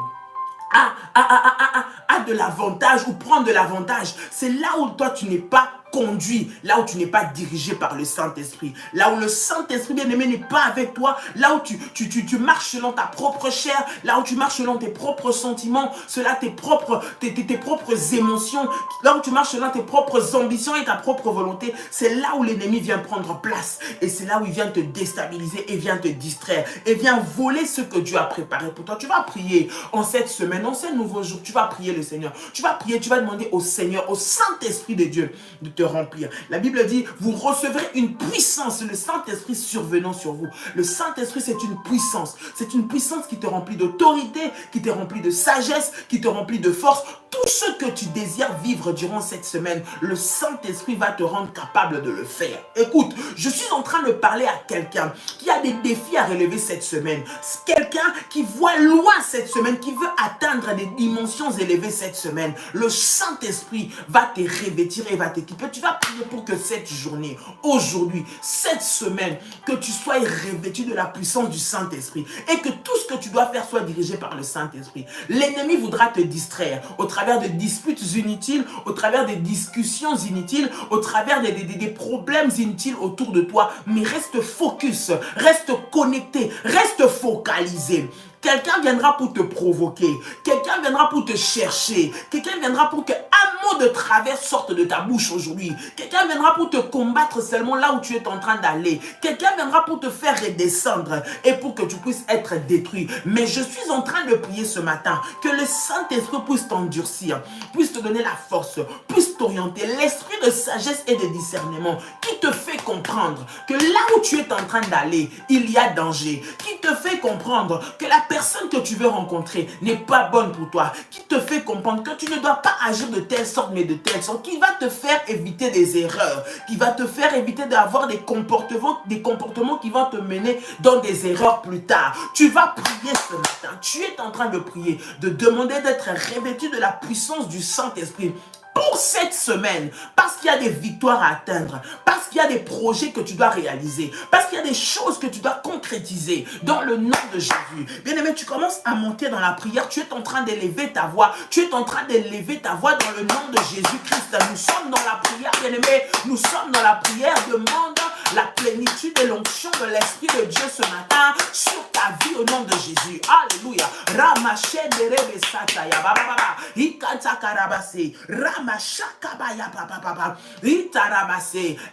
a de l'avantage ou prend de l'avantage, c'est là où toi tu n'es pas conduit, là où tu n'es pas dirigé par le Saint-Esprit, là où le Saint-Esprit bien-aimé n'est pas avec toi, là où tu marches selon ta propre chair, là où tu marches selon tes propres sentiments, tes propres émotions, là où tu marches selon tes propres ambitions et ta propre volonté, c'est là où l'ennemi vient prendre place et c'est là où il vient te déstabiliser et vient te distraire et vient voler ce que Dieu a préparé pour toi. Tu vas prier en cette semaine, en ce nouveau jour, tu vas prier le Seigneur, tu vas prier, tu vas demander au Seigneur, au Saint-Esprit de Dieu de te remplir. La Bible dit, vous recevrez une puissance, le Saint-Esprit survenant sur vous. Le Saint-Esprit, c'est une puissance qui te remplit d'autorité, qui te remplit de sagesse, qui te remplit de force. Tout ce que tu désires vivre durant cette semaine, le Saint-Esprit va te rendre capable de le faire. Écoute, je suis en train de parler à quelqu'un qui a des défis à relever cette semaine. Quelqu'un qui voit loin cette semaine, qui veut atteindre des dimensions élevées cette semaine. Le Saint-Esprit va te revêtir et va t'équiper. Tu vas prier pour que cette journée, aujourd'hui, cette semaine, que tu sois revêtu de la puissance du Saint-Esprit et que tout ce que tu dois faire soit dirigé par le Saint-Esprit. L'ennemi voudra te distraire au travers de disputes inutiles, au travers des discussions inutiles, au travers des problèmes inutiles autour de toi. Mais reste focus, reste connecté, reste focalisé. Quelqu'un viendra pour te provoquer. Quelqu'un viendra pour te chercher. Quelqu'un viendra pour qu'un mot de travers sorte de ta bouche aujourd'hui. Quelqu'un viendra pour te combattre seulement là où tu es en train d'aller. Quelqu'un viendra pour te faire redescendre et pour que tu puisses être détruit. Mais je suis en train de prier ce matin que le Saint-Esprit puisse t'endurcir, puisse te donner la force, puisse puisse t'orienter, l'esprit de sagesse et de discernement qui te fait comprendre que là où tu es en train d'aller, il y a danger, qui te fait comprendre que la personne que tu veux rencontrer n'est pas bonne pour toi, qui te fait comprendre que tu ne dois pas agir de telle sorte mais de telle sorte, qui va te faire éviter des erreurs, qui va te faire éviter d'avoir des comportements qui vont te mener dans des erreurs plus tard. Tu vas prier ce matin, tu es en train de prier, de demander d'être revêtu de la puissance du Saint-Esprit pour cette semaine, parce qu'il y a des victoires à atteindre, parce qu'il y a des projets que tu dois réaliser, parce qu'il y a des choses que tu dois concrétiser dans le nom de Jésus. Bien-aimé, tu commences à monter dans la prière, tu es en train d'élever ta voix, tu es en train d'élever ta voix dans le nom de Jésus-Christ. Nous sommes dans la prière, bien-aimé, nous sommes dans la prière, demande la plénitude et l'onction de l'Esprit de Dieu ce matin sur ta vie au nom de Jésus. Alléluia.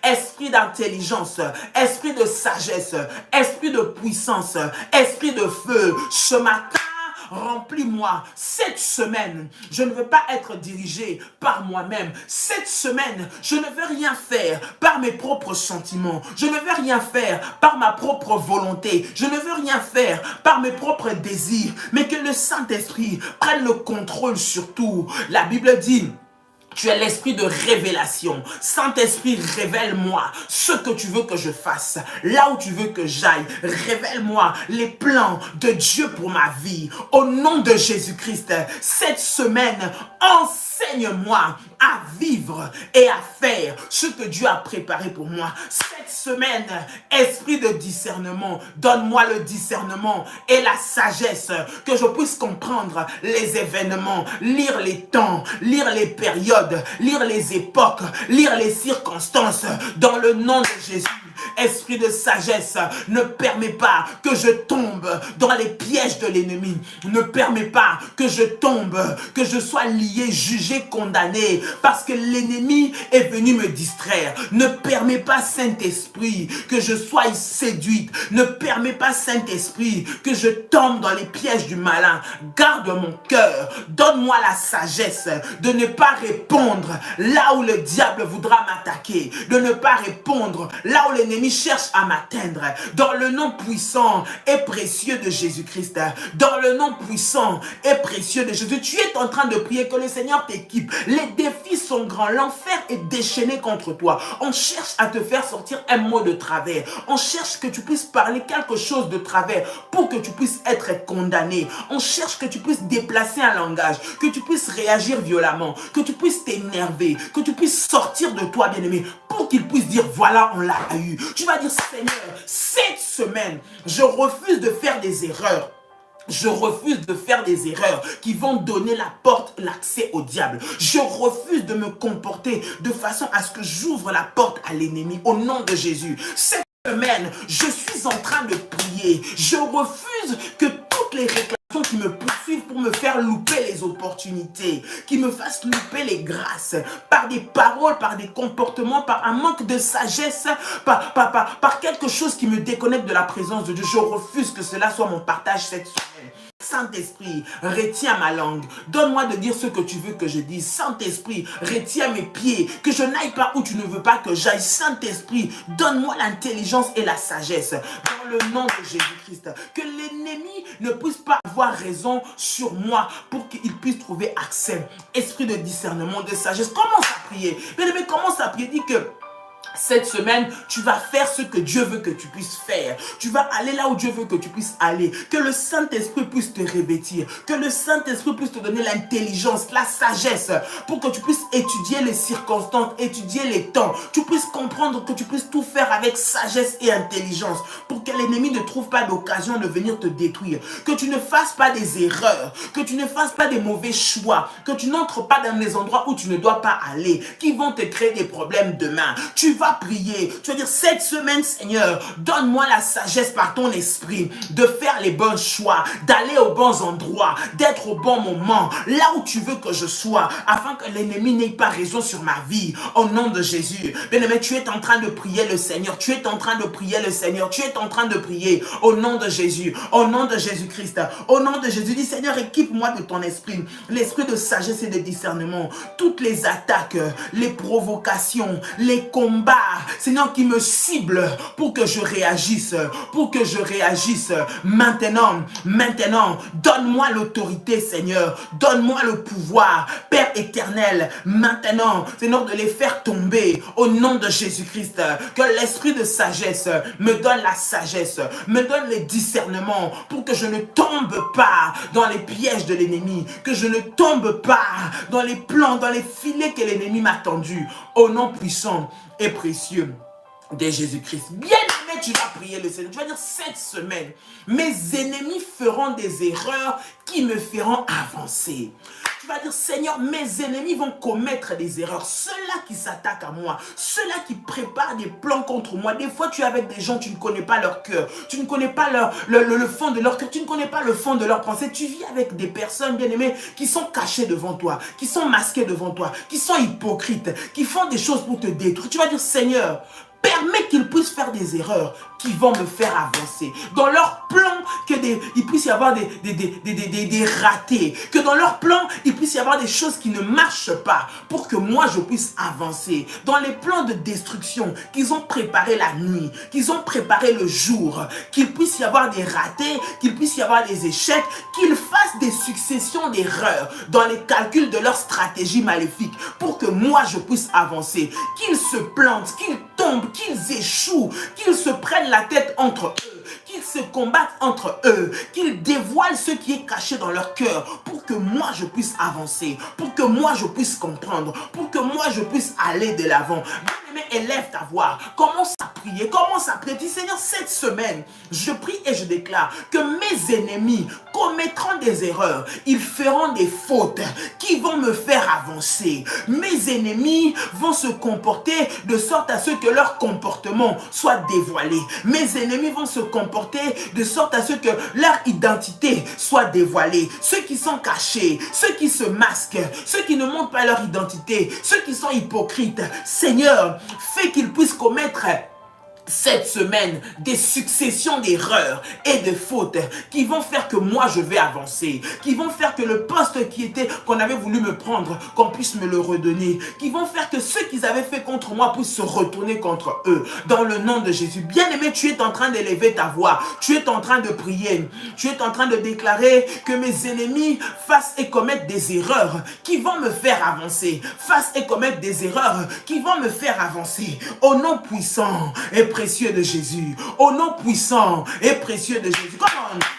Esprit d'intelligence, esprit de sagesse, esprit de puissance, esprit de feu, ce matin, remplis-moi. Cette semaine, je ne veux pas être dirigé par moi-même. Cette semaine, je ne veux rien faire par mes propres sentiments. Je ne veux rien faire par ma propre volonté. Je ne veux rien faire par mes propres désirs. Mais que le Saint-Esprit prenne le contrôle sur tout. La Bible dit... Tu es l'esprit de révélation. Saint-Esprit, révèle-moi ce que tu veux que je fasse, là où tu veux que j'aille. Révèle-moi les plans de Dieu pour ma vie. Au nom de Jésus-Christ, cette semaine, enseigne-moi à vivre et à faire ce que Dieu a préparé pour moi. Cette semaine, esprit de discernement, donne-moi le discernement et la sagesse, que je puisse comprendre les événements, lire les temps, lire les périodes, lire les époques, lire les circonstances, dans le nom de Jésus. Esprit de sagesse, ne permets pas que je tombe dans les pièges de l'ennemi. Ne permets pas que je tombe, que je sois lié, jugé, condamné, parce que l'ennemi est venu me distraire. Ne permets pas, Saint-Esprit, que je sois séduite. Ne permets pas, Saint-Esprit, que je tombe dans les pièges du malin. Garde mon cœur. Donne-moi la sagesse de ne pas répondre là où le diable voudra m'attaquer. De ne pas répondre là où l'ennemi cherche à m'atteindre. Dans le nom puissant et précieux de Jésus-Christ. Dans le nom puissant et précieux de Jésus. Tu es en train de prier que le Seigneur t'équipe. Les défis sont grands. L'enfer est déchaîné contre toi. On cherche à te faire sortir un mot de travers. On cherche que tu puisses parler quelque chose de travers pour que tu puisses être condamné. On cherche que tu puisses déplacer un langage, que tu puisses réagir violemment, que tu puisses t'énerver, que tu puisses sortir de toi, bien-aimé, pour qu'il puisse dire voilà, on l'a eu. Tu vas dire Seigneur, cette semaine, je refuse de faire des erreurs. Je refuse de faire des erreurs qui vont donner la porte, l'accès au diable. Je refuse de me comporter de façon à ce que j'ouvre la porte à l'ennemi au nom de Jésus. Cette semaine, je suis en train de prier. Je refuse que toutes les réclamations qui me poursuivent pour me faire louper les opportunités, qui me fassent louper les grâces, par des paroles, par des comportements, par un manque de sagesse, par quelque chose qui me déconnecte de la présence de Dieu. Je refuse que cela soit mon partage cette semaine. Saint-Esprit, retiens ma langue. Donne-moi de dire ce que tu veux que je dise. Saint-Esprit, retiens mes pieds. Que je n'aille pas où tu ne veux pas que j'aille. Saint-Esprit, donne-moi l'intelligence et la sagesse. Dans le nom de Jésus-Christ. Que l'ennemi ne puisse pas avoir raison sur moi pour qu'il puisse trouver accès. Esprit de discernement, de sagesse. Commence à prier. Mais commence à prier. Dis que cette semaine, tu vas faire ce que Dieu veut que tu puisses faire. Tu vas aller là où Dieu veut que tu puisses aller. Que le Saint-Esprit puisse te revêtir. Que le Saint-Esprit puisse te donner l'intelligence, la sagesse, pour que tu puisses étudier les circonstances, étudier les temps. Tu puisses comprendre que tu puisses tout faire avec sagesse et intelligence, pour que l'ennemi ne trouve pas d'occasion de venir te détruire. Que tu ne fasses pas des erreurs, que tu ne fasses pas des mauvais choix, que tu n'entres pas dans des endroits où tu ne dois pas aller, qui vont te créer des problèmes demain. Tu vas prier. Tu vas dire, cette semaine, Seigneur, donne-moi la sagesse par ton esprit de faire les bons choix, d'aller aux bons endroits, d'être au bon moment, là où tu veux que je sois, afin que l'ennemi n'ait pas raison sur ma vie, au nom de Jésus. Bien-aimé, tu es en train de prier le Seigneur, tu es en train de prier le Seigneur, tu es en train de prier au nom de Jésus, au nom de Jésus-Christ, au nom de Jésus. Dis, Seigneur, équipe-moi de ton esprit, l'esprit de sagesse et de discernement, toutes les attaques, les provocations, les combats, Seigneur, qui me ciblent pour que je réagisse, maintenant, donne-moi l'autorité, Seigneur, donne-moi le pouvoir, Père éternel, maintenant, Seigneur, de les faire tomber au nom de Jésus-Christ, que l'esprit de sagesse me donne la sagesse, me donne les discernements pour que je ne tombe pas dans les pièges de l'ennemi, que je ne tombe pas dans les plans, dans les filets que l'ennemi m'a tendus, au nom puissant et précieux de Jésus-Christ. Bien-aimé, tu vas prier le Seigneur. Tu vas dire, cette semaine, mes ennemis feront des erreurs qui me feront avancer. Tu vas dire, Seigneur, mes ennemis vont commettre des erreurs. Ceux-là qui s'attaquent à moi, ceux-là qui préparent des plans contre moi. Des fois, tu es avec des gens, tu ne connais pas leur cœur. Tu ne connais pas le fond de leur cœur. Tu ne connais pas le fond de leur pensée. Tu vis avec des personnes, bien-aimées, qui sont cachées devant toi, qui sont masquées devant toi, qui sont hypocrites, qui font des choses pour te détruire. Tu vas dire, Seigneur, permets qu'ils puissent faire des erreurs qui vont me faire avancer. Dans leur plan, il puisse y avoir des ratés. Que dans leur plan, il puisse y avoir des choses qui ne marchent pas pour que moi, je puisse avancer. Dans les plans de destruction qu'ils ont préparé la nuit, qu'ils ont préparé le jour, qu'il puisse y avoir des ratés, qu'il puisse y avoir des échecs, qu'ils fassent des successions d'erreurs dans les calculs de leur stratégie maléfique pour que moi, je puisse avancer. Qu'ils se plantent, qu'ils tombent, qu'ils échouent, qu'ils se prennent la tête entre eux, qu'ils se combattent entre eux, qu'ils dévoilent ce qui est caché dans leur cœur pour que moi je puisse avancer, pour que moi je puisse comprendre, pour que moi je puisse aller de l'avant. Bien-aimé, élève ta voix, commence à prier, commence à prier. Dis, Seigneur, cette semaine, je prie et je déclare que mes ennemis commettront des erreurs, ils feront des fautes qui vont me faire avancer. Mes ennemis vont se comporter de sorte à ce que leur comportement soit dévoilé. Mes ennemis vont se comporter de sorte à ce que leur identité soit dévoilée. Ceux qui sont cachés, ceux qui se masquent, ceux qui ne montrent pas leur identité, ceux qui sont hypocrites, Seigneur, fais qu'ils puissent commettre cette semaine des successions d'erreurs et de fautes qui vont faire que moi je vais avancer, qui vont faire que le poste qu'on avait voulu me prendre, qu'on puisse me le redonner, qui vont faire que ceux qu'ils avaient fait contre moi puissent se retourner contre eux, dans le nom de Jésus. Bien-aimé, tu es en train d'élever ta voix, tu es en train de prier, tu es en train de déclarer que mes ennemis fassent et commettent des erreurs qui vont me faire avancer, fassent et commettent des erreurs qui vont me faire avancer, au nom puissant et précieux de Jésus, au nom puissant et précieux de Jésus.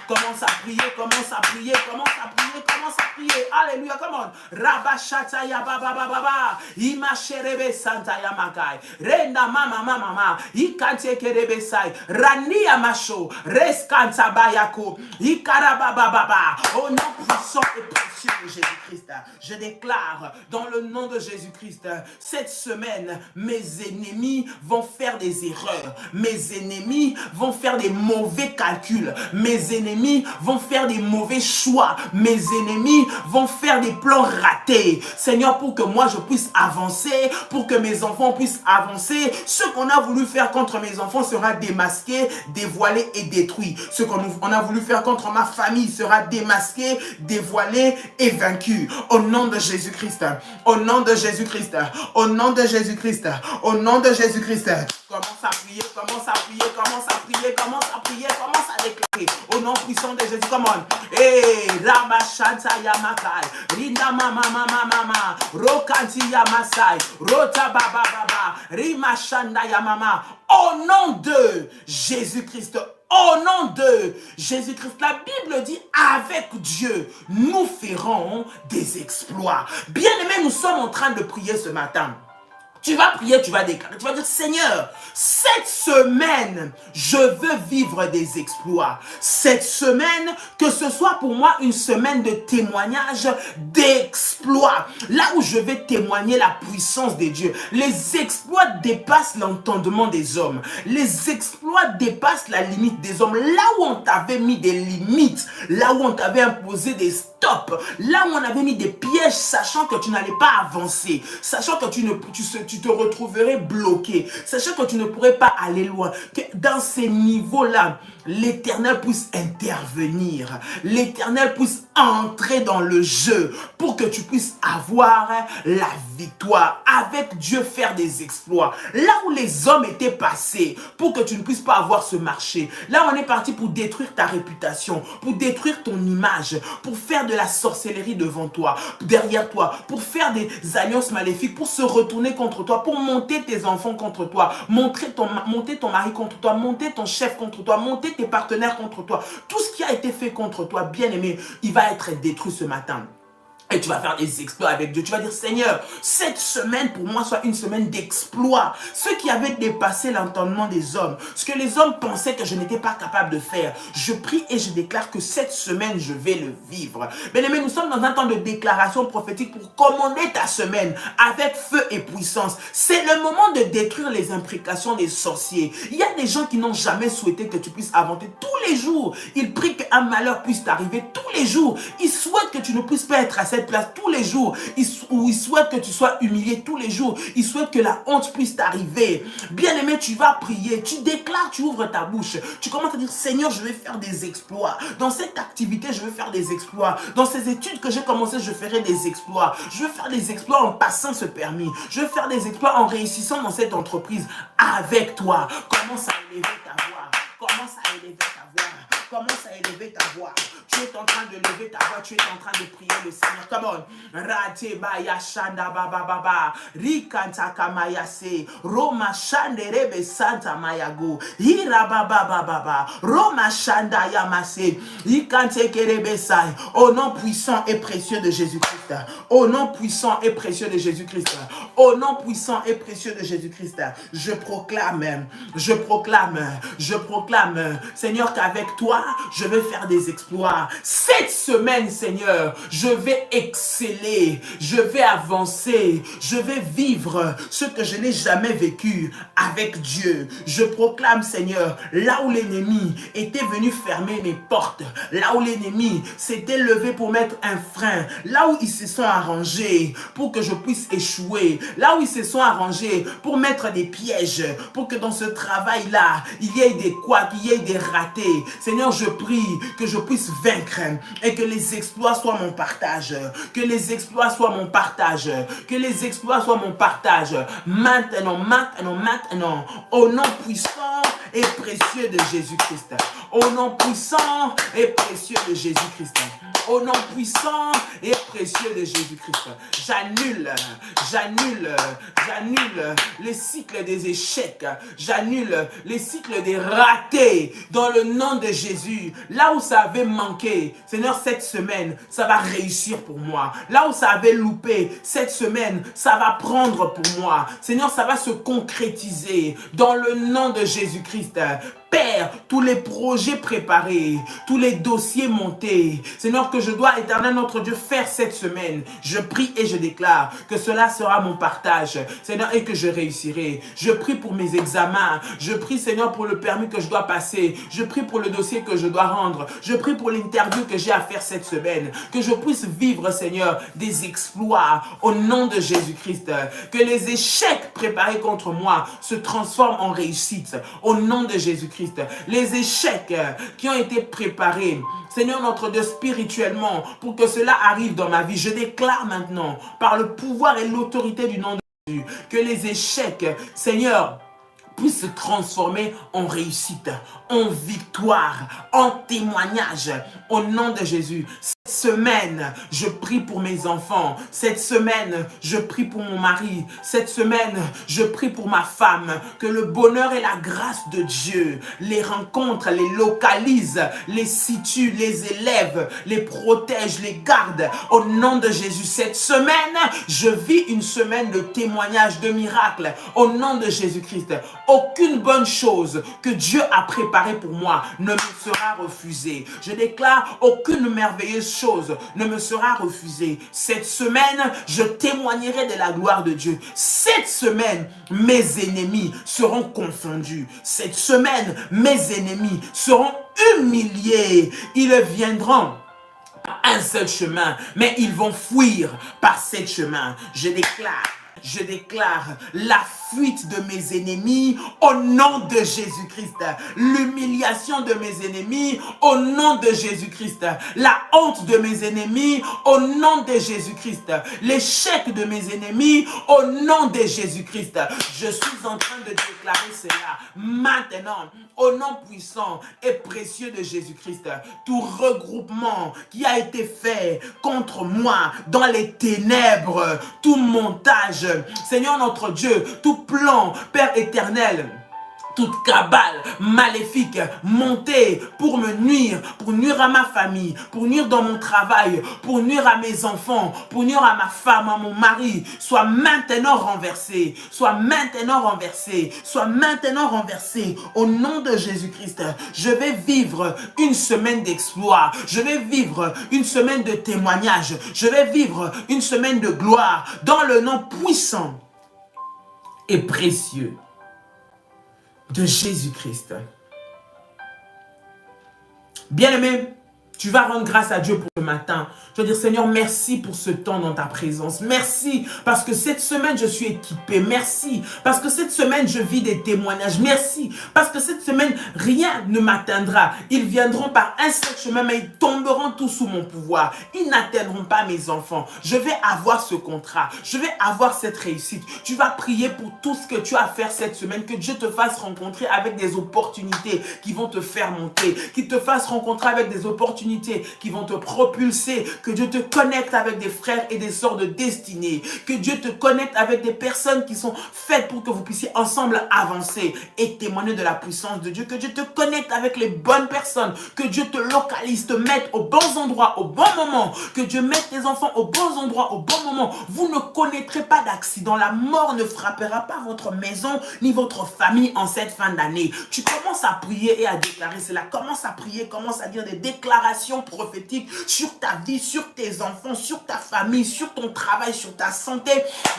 Commence à prier, commence à prier, commence à prier, commence à prier. Alléluia, come on. Rabashata ya baba baba baba. Ima sherebe santa ya makai. Renda mama mama mama. Ikante kerebe sai. Rani ya masho. Reskanta bayako. Ikara baba baba. Au nom puissant et précieux de Jésus-Christ, je déclare dans le nom de Jésus-Christ, cette semaine, mes ennemis vont faire des erreurs. Mes ennemis vont faire des mauvais calculs. Mes ennemis vont faire des mauvais choix. Mes ennemis vont faire des plans ratés. Seigneur, pour que moi je puisse avancer, pour que mes enfants puissent avancer, ce qu'on a voulu faire contre mes enfants sera démasqué, dévoilé et détruit. Ce qu'on a voulu faire contre ma famille sera démasqué, dévoilé et vaincu. Au nom de Jésus-Christ, au nom de Jésus-Christ, au nom de Jésus-Christ, au nom de Jésus-Christ. Commence à prier, commence à prier, commence à prier, commence à prier, commence à déclarer. Au nom puissant de Jésus, come on. Hey, Ramashanta Yamakai, Rinda Mama Mama Mama, Rokanti Yamasai, Rota Baba Baba, Rimashanda Yamama. Au nom de Jésus-Christ, au nom de Jésus-Christ, la Bible dit, avec Dieu, nous ferons des exploits. Bien-aimés, nous sommes en train de prier ce matin Tu vas prier, tu vas déclarer, tu vas dire, Seigneur, cette semaine, je veux vivre des exploits. Cette semaine, que ce soit pour moi une semaine de témoignage, d'exploits. Là où je vais témoigner la puissance de Dieu. Les exploits dépassent l'entendement des hommes. Les exploits dépassent la limite des hommes. Là où on t'avait mis des limites, là où on t'avait imposé des stops, là où on avait mis des pièges, sachant que tu n'allais pas avancer, sachant que tu te retrouverais bloqué, sachant que tu ne pourrais pas aller loin, que dans ces niveaux-là, l'Éternel puisse intervenir, l'Éternel puisse entrer dans le jeu pour que tu puisses avoir la victoire. Avec Dieu, faire des exploits. Là où les hommes étaient passés pour que tu ne puisses pas avoir ce marché, là on est parti pour détruire ta réputation, pour détruire ton image, pour faire de la sorcellerie devant toi, derrière toi, pour faire des alliances maléfiques, pour se retourner contre toi, pour monter tes enfants contre toi, monter ton mari contre toi, monter ton chef contre toi, monter tes partenaires contre toi. Tout ce qui a été fait contre toi, bien-aimé, il va être détruit ce matin. Et tu vas faire des exploits avec Dieu. Tu vas dire, Seigneur, cette semaine pour moi soit une semaine d'exploits. Ce qui avait dépassé l'entendement des hommes, ce que les hommes pensaient que je n'étais pas capable de faire. Je prie et je déclare que cette semaine, je vais le vivre. Bien-aimés, nous sommes dans un temps de déclaration prophétique pour commander ta semaine avec feu et puissance. C'est le moment de détruire les imprécations des sorciers. Il y a des gens qui n'ont jamais souhaité que tu puisses avancer. Tous les jours, ils prient qu'un malheur puisse t'arriver. Tous les jours, ils souhaitent que tu ne puisses pas être à cette place tous les jours, ils souhaitent que tu sois humilié tous les jours, ils souhaitent que la honte puisse t'arriver. Bien-aimé, tu vas prier, tu déclares, tu ouvres ta bouche, tu commences à dire, Seigneur, je vais faire des exploits. Dans cette activité, je vais faire des exploits. Dans ces études que j'ai commencé, je ferai des exploits. Je vais faire des exploits en passant ce permis. Je vais faire des exploits en réussissant dans cette entreprise avec toi. Commence à élever ta voix. Commence à élever ta voix. Commence à élever ta voix. Tu es en train de lever ta voix, tu es en train de prier le Seigneur. Come on. Rate baya shanda baba baba. Rikanta kamayase. Roma shande rebe santa mayago. Hira baba baba. Roma shanda yamase. Ikante kerebe sai. Au nom puissant et précieux de Jésus-Christ. Au nom puissant et précieux de Jésus-Christ. Au nom puissant et précieux de Jésus-Christ. Je proclame, Seigneur, qu'avec toi, je vais faire des exploits. Cette semaine, Seigneur, je vais exceller, je vais avancer, je vais vivre ce que je n'ai jamais vécu avec Dieu. Je proclame, Seigneur, là où l'ennemi était venu fermer mes portes, là où l'ennemi s'était levé pour mettre un frein, là où ils se sont arrangés pour que je puisse échouer, là où ils se sont arrangés pour mettre des pièges, pour que dans ce travail-là, il y ait des couacs, il y ait des ratés. Seigneur, je prie que je puisse vaincre et que les exploits soient mon partage. Que les exploits soient mon partage. Que les exploits soient mon partage. Maintenant, au nom puissant et précieux de Jésus-Christ. Au nom puissant et précieux de Jésus-Christ. Au nom puissant et précieux de Jésus-Christ. J'annule les cycles des échecs. J'annule les cycles des ratés dans le nom de Jésus. Là où ça avait manqué, Seigneur, cette semaine, ça va réussir pour moi. Là où ça avait loupé, cette semaine, ça va prendre pour moi. Seigneur, ça va se concrétiser dans le nom de Jésus-Christ. Père, tous les projets préparés, tous les dossiers montés, Seigneur, que je dois, Éternel notre Dieu, faire cette semaine, je prie et je déclare que cela sera mon partage, Seigneur, et que je réussirai. Je prie pour mes examens, je prie, Seigneur, pour le permis que je dois passer, je prie pour le dossier que je dois rendre, je prie pour l'interview que j'ai à faire cette semaine, que je puisse vivre, Seigneur, des exploits au nom de Jésus-Christ, que les échecs préparés contre moi se transforment en réussite au nom de Jésus-Christ. Les échecs qui ont été préparés, Seigneur notre Dieu, spirituellement, pour que cela arrive dans ma vie, je déclare maintenant, par le pouvoir et l'autorité du nom de Jésus, que les échecs, Seigneur, puissent se transformer en réussite, en victoire, en témoignage, au nom de Jésus. Semaine, je prie pour mes enfants. Cette semaine, je prie pour mon mari. Cette semaine, je prie pour ma femme. Que le bonheur et la grâce de Dieu les rencontrent, les localisent, les situe, les élève, les protège, les garde. Au nom de Jésus, cette semaine, je vis une semaine de témoignages, de miracles. Au nom de Jésus-Christ, aucune bonne chose que Dieu a préparée pour moi ne me sera refusée. Je déclare aucune merveilleuse chose ne me sera refusée. Cette semaine, je témoignerai de la gloire de Dieu. Cette semaine, mes ennemis seront confondus. Cette semaine, mes ennemis seront humiliés. Ils viendront par un seul chemin, mais ils vont fuir par sept chemins. Je déclare la fuite de mes ennemis au nom de Jésus-Christ. L'humiliation de mes ennemis au nom de Jésus-Christ. La honte de mes ennemis au nom de Jésus-Christ. L'échec de mes ennemis au nom de Jésus-Christ. Je suis en train de déclarer cela maintenant au nom puissant et précieux de Jésus-Christ. Tout regroupement qui a été fait contre moi dans les ténèbres, tout montage, Seigneur notre Dieu, tout plan, Père éternel, toute cabale maléfique montée pour me nuire, pour nuire à ma famille, pour nuire dans mon travail, pour nuire à mes enfants, pour nuire à ma femme, à mon mari, soit maintenant renversée, soit maintenant renversée, soit maintenant renversée. Au nom de Jésus-Christ, je vais vivre une semaine d'exploit, je vais vivre une semaine de témoignage, je vais vivre une semaine de gloire dans le nom puissant et précieux de Jésus-Christ. Bien-aimé, tu vas rendre grâce à Dieu pour ce matin. Je veux dire, Seigneur, merci pour ce temps dans ta présence. Merci parce que cette semaine, je suis équipé. Merci parce que cette semaine, je vis des témoignages. Merci parce que cette semaine, rien ne m'atteindra. Ils viendront par un seul chemin, mais ils tomberont tous sous mon pouvoir. Ils n'atteindront pas mes enfants. Je vais avoir ce contrat. Je vais avoir cette réussite. Tu vas prier pour tout ce que tu as à faire cette semaine. Que Dieu te fasse rencontrer avec des opportunités qui vont te faire monter. Qu'il te fasse rencontrer avec des opportunités qui vont te propulser, que Dieu te connecte avec des frères et des sœurs de destinée, que Dieu te connecte avec des personnes qui sont faites pour que vous puissiez ensemble avancer et témoigner de la puissance de Dieu, que Dieu te connecte avec les bonnes personnes, que Dieu te localise, te mette aux bons endroits, au bon moment, que Dieu mette tes enfants aux bons endroits, au bon moment. Vous ne connaîtrez pas d'accident, la mort ne frappera pas votre maison ni votre famille en cette fin d'année. Tu commences à prier et à déclarer cela, commence à prier, commence à dire des déclarations prophétiques sur ta vie, sur tes enfants, sur ta famille, sur ton travail, sur ta santé,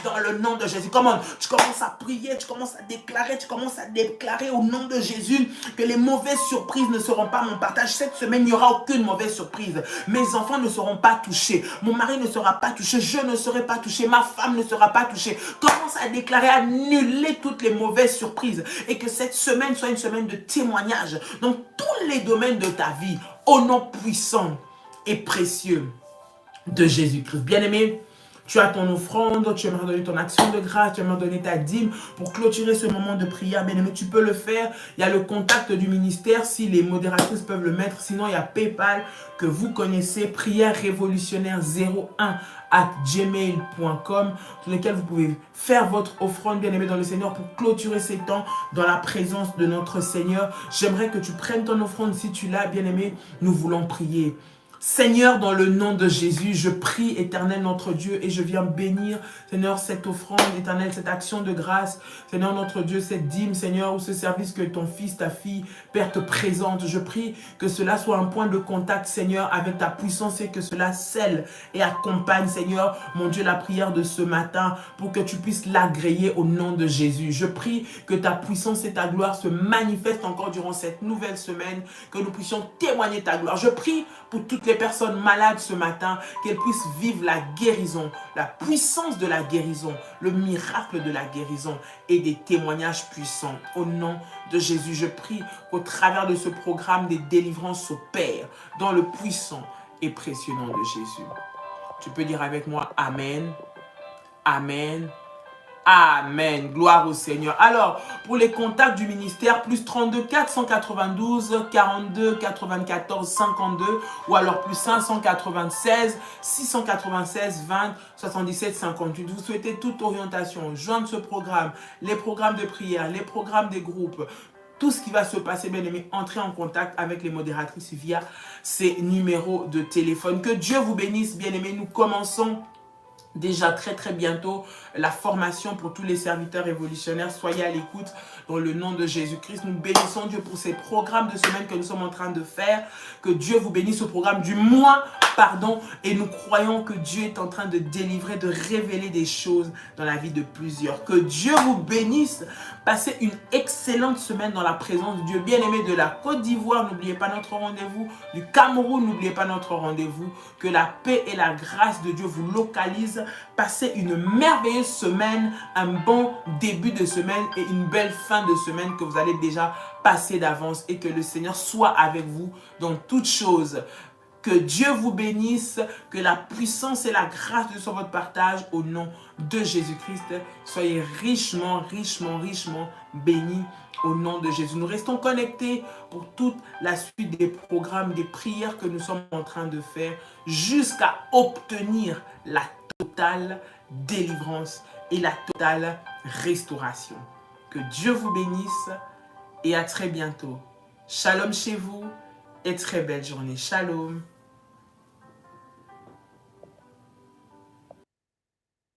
dans le nom de Jésus. Comment tu commences à prier, tu commences à déclarer au nom de Jésus que les mauvaises surprises ne seront pas mon partage. Cette semaine, il n'y aura aucune mauvaise surprise. Mes enfants ne seront pas touchés. Mon mari ne sera pas touché. Je ne serai pas touché. Ma femme ne sera pas touchée. Commence à déclarer, à annuler toutes les mauvaises surprises et que cette semaine soit une semaine de témoignage dans tous les domaines de ta vie. Au nom puissant et précieux de Jésus-Christ. Bien-aimé, tu as ton offrande, tu aimerais donner ton action de grâce, tu aimerais donner ta dîme pour clôturer ce moment de prière. Bien-aimé, tu peux le faire. Il y a le contact du ministère si les modératrices peuvent le mettre. Sinon, il y a PayPal que vous connaissez, prière révolutionnaire 01@gmail.com, sur lequel vous pouvez faire votre offrande, bien-aimé dans le Seigneur, pour clôturer ces temps dans la présence de notre Seigneur. J'aimerais que tu prennes ton offrande si tu l'as, bien-aimé. Nous voulons prier. Seigneur, dans le nom de Jésus, je prie, éternel notre Dieu, et je viens bénir, Seigneur, cette offrande, éternel, cette action de grâce, Seigneur notre Dieu, cette dîme, Seigneur, ou ce service que ton fils, ta fille, Père, te présente. Je prie que cela soit un point de contact, Seigneur, avec ta puissance et que cela scelle et accompagne, Seigneur, mon Dieu, la prière de ce matin pour que tu puisses l'agréer au nom de Jésus. Je prie que ta puissance et ta gloire se manifestent encore durant cette nouvelle semaine, que nous puissions témoigner ta gloire. Je prie pour toutes les personnes malades ce matin, qu'elles puissent vivre la guérison, la puissance de la guérison, le miracle de la guérison et des témoignages puissants. Au nom de Jésus, je prie qu'au travers de ce programme, des délivrances s'opèrent dans le puissant et précieux nom de Jésus. Tu peux dire avec moi Amen, Amen Amen. Gloire au Seigneur. Alors, pour les contacts du ministère, plus 32 492 42 94 52 ou alors plus 596 696 20 77 58. Vous souhaitez toute orientation, joindre ce programme, les programmes de prière, les programmes des groupes, tout ce qui va se passer, bien aimé, entrez en contact avec les modératrices via ces numéros de téléphone. Que Dieu vous bénisse, bien aimé. Nous commençons déjà très bientôt la formation pour tous les serviteurs révolutionnaires. Soyez à l'écoute dans le nom de Jésus-Christ. Nous bénissons Dieu pour ces programmes de semaine que nous sommes en train de faire. Que Dieu vous bénisse au programme du mois, pardon. Et nous croyons que Dieu est en train de délivrer, de révéler des choses dans la vie de plusieurs. Que Dieu vous bénisse. Passez une excellente semaine dans la présence de Dieu. Bien-aimés de la Côte d'Ivoire, n'oubliez pas notre rendez-vous. Du Cameroun, n'oubliez pas notre rendez-vous. Que la paix et la grâce de Dieu vous localisent. Passez une merveilleuse semaine, un bon début de semaine et une belle fin de semaine que vous allez déjà passer d'avance. Et que le Seigneur soit avec vous dans toutes choses. Que Dieu vous bénisse, que la puissance et la grâce de Dieu soient votre partage au nom de Jésus-Christ. Soyez richement bénis au nom de Jésus. Nous restons connectés pour toute la suite des programmes, des prières que nous sommes en train de faire jusqu'à obtenir la totale délivrance et la totale restauration. Que Dieu vous bénisse et à très bientôt. Shalom chez vous et très belle journée. Shalom.